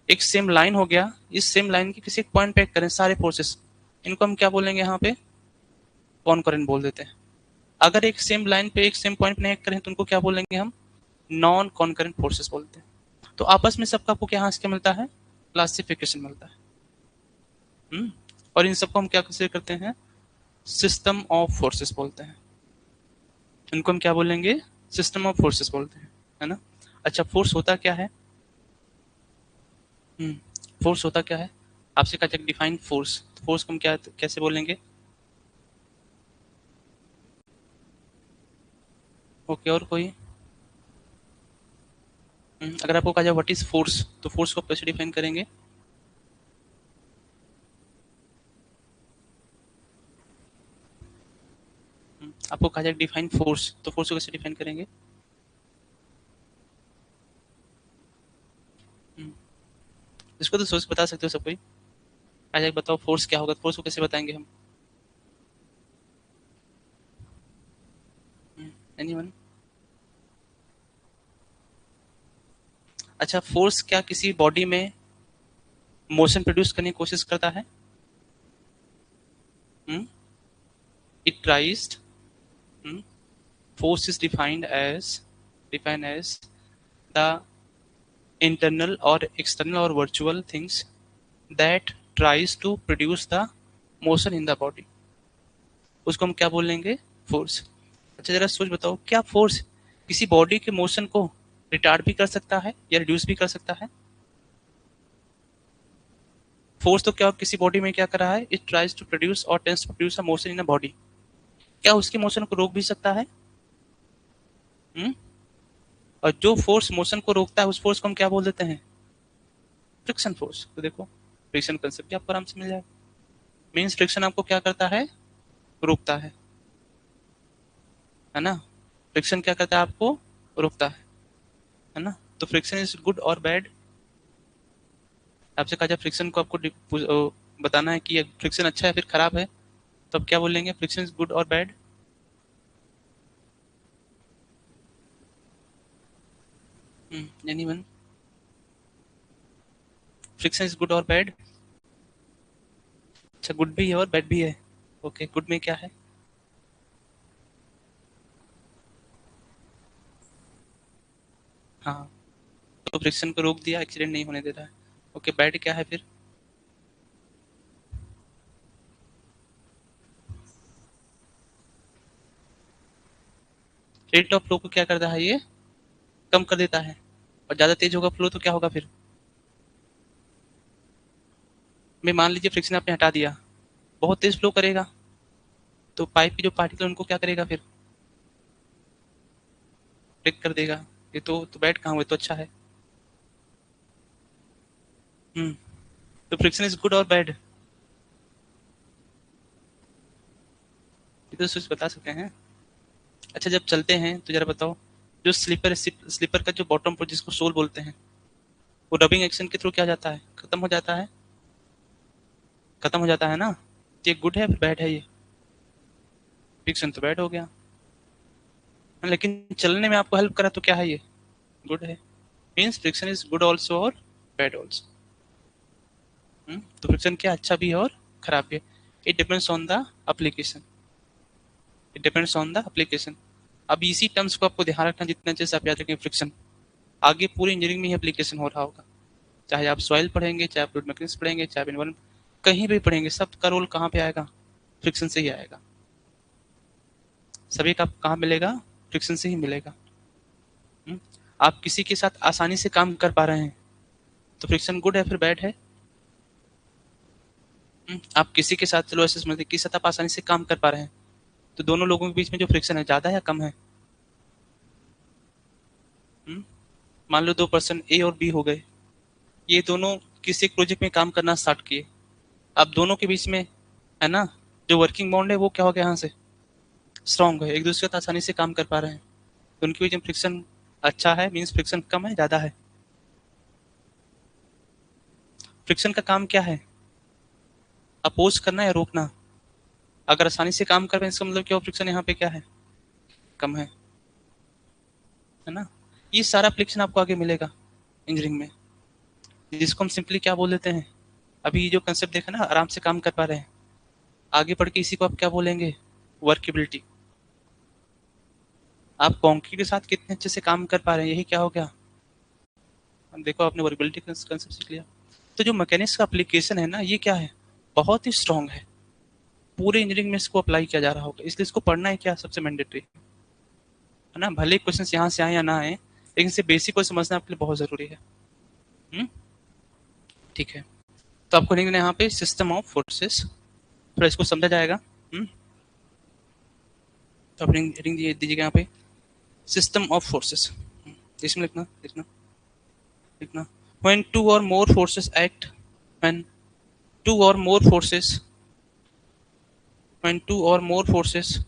एक सेम लाइन हो गया, इस सेम लाइन की किसी एक पॉइंट पे एक्ट करें सारे फोर्सेस, इनको हम क्या बोलेंगे यहाँ पे, कॉन्करेंट बोल देते हैं। अगर एक सेम लाइन पे एक सेम पॉइंट पे नहीं एक्ट करें तो उनको क्या बोलेंगे हम, नॉन कॉन्करेंट फोर्सेस बोलते हैं। तो आपस में सबका आपको क्या, यहाँ से क्या मिलता है, क्लासिफिकेशन मिलता है। और इन सबको हम क्या कंसिडर करते हैं, सिस्टम ऑफ फोर्सेस बोलते हैं। इनको हम क्या बोलेंगे, सिस्टम ऑफ फोर्सेस बोलते हैं, है ना। अच्छा, फोर्स होता क्या है, फोर्स होता क्या है, आपसे कहा जाए डिफाइन फोर्स, तो फोर्स को हम क्या कैसे बोलेंगे, ओके, और कोई, अगर आपको कहा जाए व्हाट इज फोर्स, तो फोर्स को कैसे डिफाइन करेंगे, आपको कहा जाए डिफाइन फोर्स, तो फोर्स को कैसे डिफाइन करेंगे, हम्म, इसको तो सोच बता सकते हो सब कोई, कहा जाए बताओ फोर्स क्या होगा, फोर्स को कैसे बताएंगे हम, एनीवन। अच्छा, फोर्स क्या किसी बॉडी में मोशन प्रोड्यूस करने की कोशिश करता है, it tries, force is defined as the internal or external or virtual things that tries to produce the motion in the body, उसको हम क्या बोलेंगे, फोर्स। अच्छा, जरा सोच बताओ, क्या फोर्स किसी बॉडी के मोशन को रिटार्ड भी कर सकता है या रिड्यूस भी कर सकता है, फोर्स तो क्या किसी बॉडी में क्या कर रहा है, इट ट्राइज टू प्रोड्यूस और tends to produce a motion in a body, क्या उसकी मोशन को रोक भी सकता है, हम्म? और जो फोर्स मोशन को रोकता है उस फोर्स को हम क्या बोल देते हैं, फ्रिक्शन फोर्स। तो देखो, फ्रिक्शन कंसेप्ट भी आपको आराम से मिल जाएगा। मीन्स फ्रिक्शन आपको क्या करता है, रोकता है ना। फ्रिक्शन क्या करता है, आपको रोकता है ना। तो फ्रिक्शन इज गुड और बैड, आपसे कहा जाए फ्रिक्शन को आपको बताना है कि फ्रिक्शन अच्छा है फिर खराब है, तो आप क्या बोलेंगे, फ्रिक्शन इज गुड और bad, anyone, friction is good और बैड। अच्छा, गुड भी है और बैड भी है, ओके, गुड में क्या है, हाँ, तो फ्रिक्शन को रोक दिया, एक्सीडेंट नहीं होने दे रहा है, ओके, बैड क्या है फिर, रेट ऑफ फ्लो को क्या करता है ये, कम कर देता है, और ज्यादा तेज होगा फ्लो तो क्या होगा फिर, मैं मान लीजिए फ्रिक्शन आपने हटा दिया, बहुत तेज फ्लो करेगा, तो पाइप की जो पार्टिकल उनको क्या करेगा फिर, ब्रेक कर देगा, ये तो बैड कहाँ हुआ, तो अच्छा है, हम्म, तो फ्रिक्शन इज गुड और बैड, ये तो सोच बता सकते हैं। अच्छा, जब चलते हैं तो जरा बताओ, जो स्लीपर का जो बॉटम पर जिसको सोल बोलते हैं, वो रबिंग एक्शन के थ्रू क्या हो जाता है, खत्म हो जाता है, खत्म हो जाता है ना, ये गुड है फिर बैड है ये, फ्रिक्शन तो बैड हो गया, लेकिन चलने में आपको हेल्प करा तो क्या है ये, गुड है। Means friction is good also और बैड ऑल्सो, तो फ्रिक्शन क्या अच्छा भी है और खराब भी है, it depends on the application, it depends on the application. अब इसी टर्म्स को आपको ध्यान रखना, जितना अच्छे से आप याद रखें फ्रिक्शन, आगे पूरी इंजीनियरिंग में ही एप्लीकेशन हो रहा होगा, चाहे आप सॉइल पढ़ेंगे, चाहे आप फ्लूइड मैकेनिक्स पढ़ेंगे, चाहे आप एनवायरमेंट कहीं भी पढ़ेंगे, सबका रोल कहाँ पे आएगा, फ्रिक्शन से ही आएगा, सभी का कहाँ मिलेगा, फ्रिक्शन से ही मिलेगा। हम्म? आप किसी के साथ आसानी से काम कर पा रहे हैं, तो फ्रिक्शन गुड है फिर बैड है? आप किसी के साथ चलो ऐसे समझते कि साथ आप आसानी से काम कर पा रहे हैं, तो दोनों लोगों के बीच में जो फ्रिक्शन है ज़्यादा है या कम है? मान लो 2 पर्सन ए और बी हो गए, ये दोनों किसी एक प्रोजेक्ट में काम करना स्टार्ट किए, अब दोनों के बीच में है ना जो वर्किंग बॉन्ड है वो क्या हो गया यहाँ से स्ट्रांग है, एक दूसरे के साथ आसानी से काम कर पा रहे हैं, तो उनके बीच में फ्रिक्शन अच्छा है, मीन्स फ्रिक्शन कम है ज़्यादा है? फ्रिक्शन का काम क्या है? अपोज करना या रोकना। अगर आसानी से काम कर रहे हैं इसका मतलब क्या फ्रिक्शन यहाँ पे क्या है कम है ना। ये सारा फ्रिक्शन आपको आगे मिलेगा इंजीनियरिंग में, जिसको हम सिंपली क्या बोल देते हैं, अभी ये जो कंसेप्ट देखा ना आराम से काम कर पा रहे हैं, आगे बढ़ के इसी को आप क्या बोलेंगे वर्केबिलिटी। आप कंक्रीट के साथ कितने अच्छे से काम कर पा रहे हैं, यही क्या हो गया, देखो आपने वर्केबिलिटी कंसेप्ट सीख लिया। तो जो मैकेनिक्स का एप्लीकेशन है ना ये क्या है बहुत ही स्ट्रांग है, पूरे इंजीनियरिंग में इसको अप्लाई किया जा रहा होगा, इसलिए इसको पढ़ना है क्या सबसे मैंडेटरी है ना, भले क्वेश्चन यहाँ से आए या ना आए लेकिन इसे बेसिक को समझना आपके लिए बहुत जरूरी है। ठीक है, तो आपको लिखना है यहाँ पे सिस्टम ऑफ फोर्सेस, फिर इसको समझा जाएगा। तो आप हेडिंग दीजिएगा यहाँ पे सिस्टम ऑफ फोर्सेस, इसमें लिखना लिखना लिखना when two or more forces act when two or more forces when two or more forces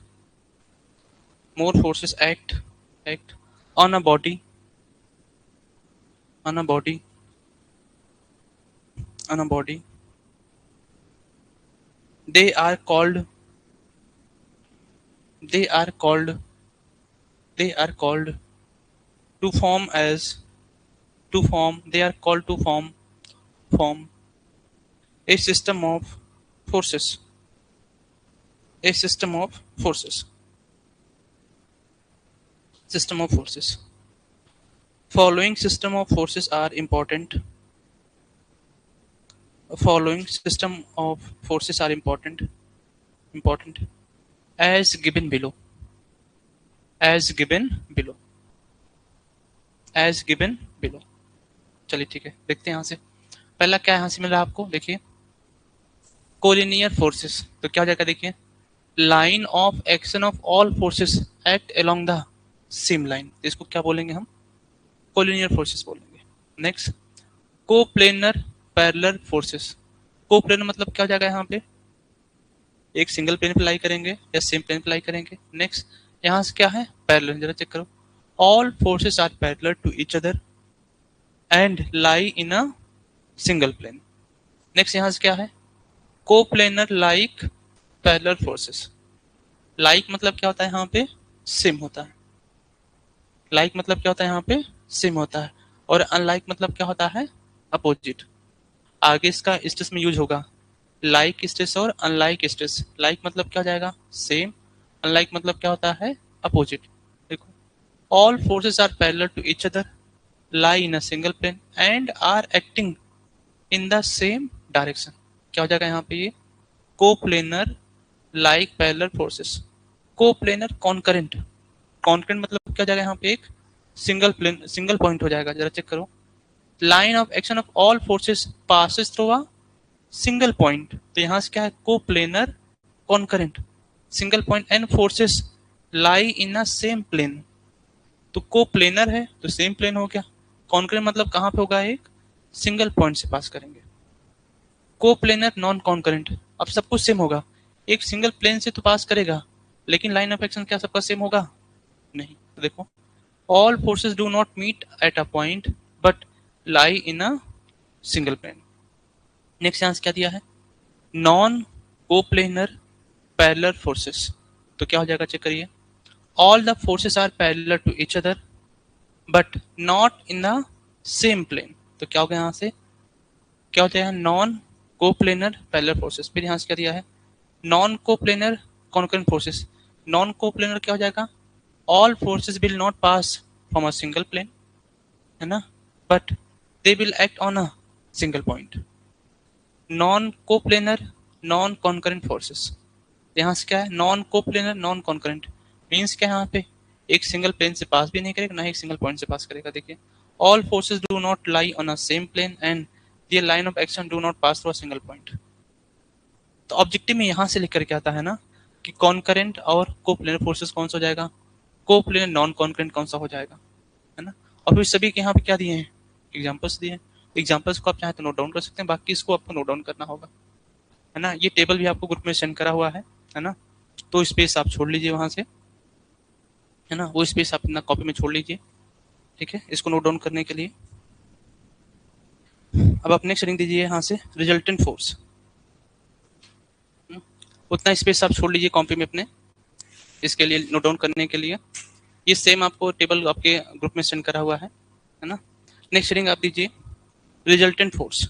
act on a body on a body on a body they are called they are called they are called to form as to form they are called to form a system of forces a system of forces following system of forces are important following system of forces are important as given below as given below as given below। चलिए ठीक है देखते हैं यहाँ से, पहला क्या यहाँ से मिल रहा है आपको, देखिए कोलिनियर फोर्सेस, तो क्या हो जाएगा देखिए line of action of all forces act along the same line, इसको क्या बोलेंगे हम कोलिनियर फोर्सेस बोलेंगे। Next coplanar parallel forces, coplanar मतलब क्या हो जाएगा यहाँ पे एक सिंगल प्लेन पे लाई करेंगे या सेम प्लेन पे लाई करेंगे। नेक्स्ट यहाँ से क्या है पैरेलल, जरा चेक करो all forces are parallel to each other and lie in a single plane. Next यहाँ से क्या है coplanar like parallel forces, like मतलब क्या होता है यहाँ पे सेम होता है, लाइक मतलब क्या होता है यहाँ पे सेम होता है, और अनलाइक मतलब क्या होता है अपोजिट। आगे इसका स्ट्रेस में यूज होगा लाइक स्ट्रेस और अनलाइक स्ट्रेस, लाइक मतलब क्या हो जाएगा सेम, अनलाइक मतलब क्या होता है अपोजिट। देखो all forces are parallel to each other lie in a single plane and are acting in the same direction, क्या हो जाएगा यहाँ पे ये coplanar like parallel forces, coplanar concurrent, concurrent मतलब क्या हो जाएगा यहाँ पे एक सिंगल प्लेन सिंगल पॉइंट हो जाएगा, जरा चेक करो line of action of all forces passes through a single point, तो यहाँ से क्या है coplanar concurrent single point and forces lie in a same plane, तो कोप्लेनर है तो सेम प्लेन हो गया, कॉन्करेंट मतलब कहाँ पे होगा एक सिंगल पॉइंट से पास करेंगे। कोप्लेनर नॉन कॉन्करेंट, अब सब कुछ सेम होगा, एक सिंगल प्लेन से तो पास करेगा लेकिन लाइन ऑफ एक्शन क्या सबका सेम होगा नहीं, तो देखो all forces do not meet at a point but lie in a single plane. Next chance क्या दिया है नॉन कोप्लेनर पैरेलल फोर्सेस, तो क्या हो जाएगा चेक करिए all the forces are parallel to each other but not in the same plane, तो क्या हो गया यहाँ से क्या होता है नॉन कोप्लेनर पैरेलल फोर्सेस। फिर यहाँ से क्या दिया है non coplanar concurrent forces, non coplanar क्या हो जाएगा all forces will not pass from a single plane है ना but they will act on a single point. Non coplanar non concurrent forces, यहाँ से क्या है non coplanar non concurrent means क्या है यहाँ पे एक सिंगल प्लेन से पास भी नहीं करेगा ना एक सिंगल पॉइंट से पास करेगा। देखिए all forces do not lie on a same plane and their line of action do not pass through a single point. तो ऑब्जेक्टिव में यहां से लेकर के आता है ना कि कॉन्करेंट और कोप्लेनर फोर्सेस कौन सा हो जाएगा, कोप्लेनर नॉन कॉन्करेंट कौन सा हो जाएगा, है ना। और फिर सभी के यहाँ पे क्या दिए हैं, एग्जांपल्स दिए हैं। एग्जांपल्स को आप चाहे तो नोट डाउन कर सकते हैं, बाकी इसको आपको नोट डाउन करना होगा, है ना। ये टेबल भी आपको ग्रुप में सेंड करा हुआ है ना। तो स्पेस आप छोड़ लीजिए वहां से, है ना, वो स्पेस आप अपना कॉपी में छोड़ लीजिए, ठीक है, इसको नोट डाउन करने के लिए। अब आप नेक्स्ट हेडिंग दीजिए यहाँ से रिजल्टेंट फोर्स। उतना स्पेस आप छोड़ लीजिए कॉपी में अपने, इसके लिए नोट डाउन करने के लिए। ये सेम आपको टेबल आपके ग्रुप में सेंड करा हुआ है ना। नेक्स्ट हेडिंग आप दीजिए रिजल्टेंट फोर्स।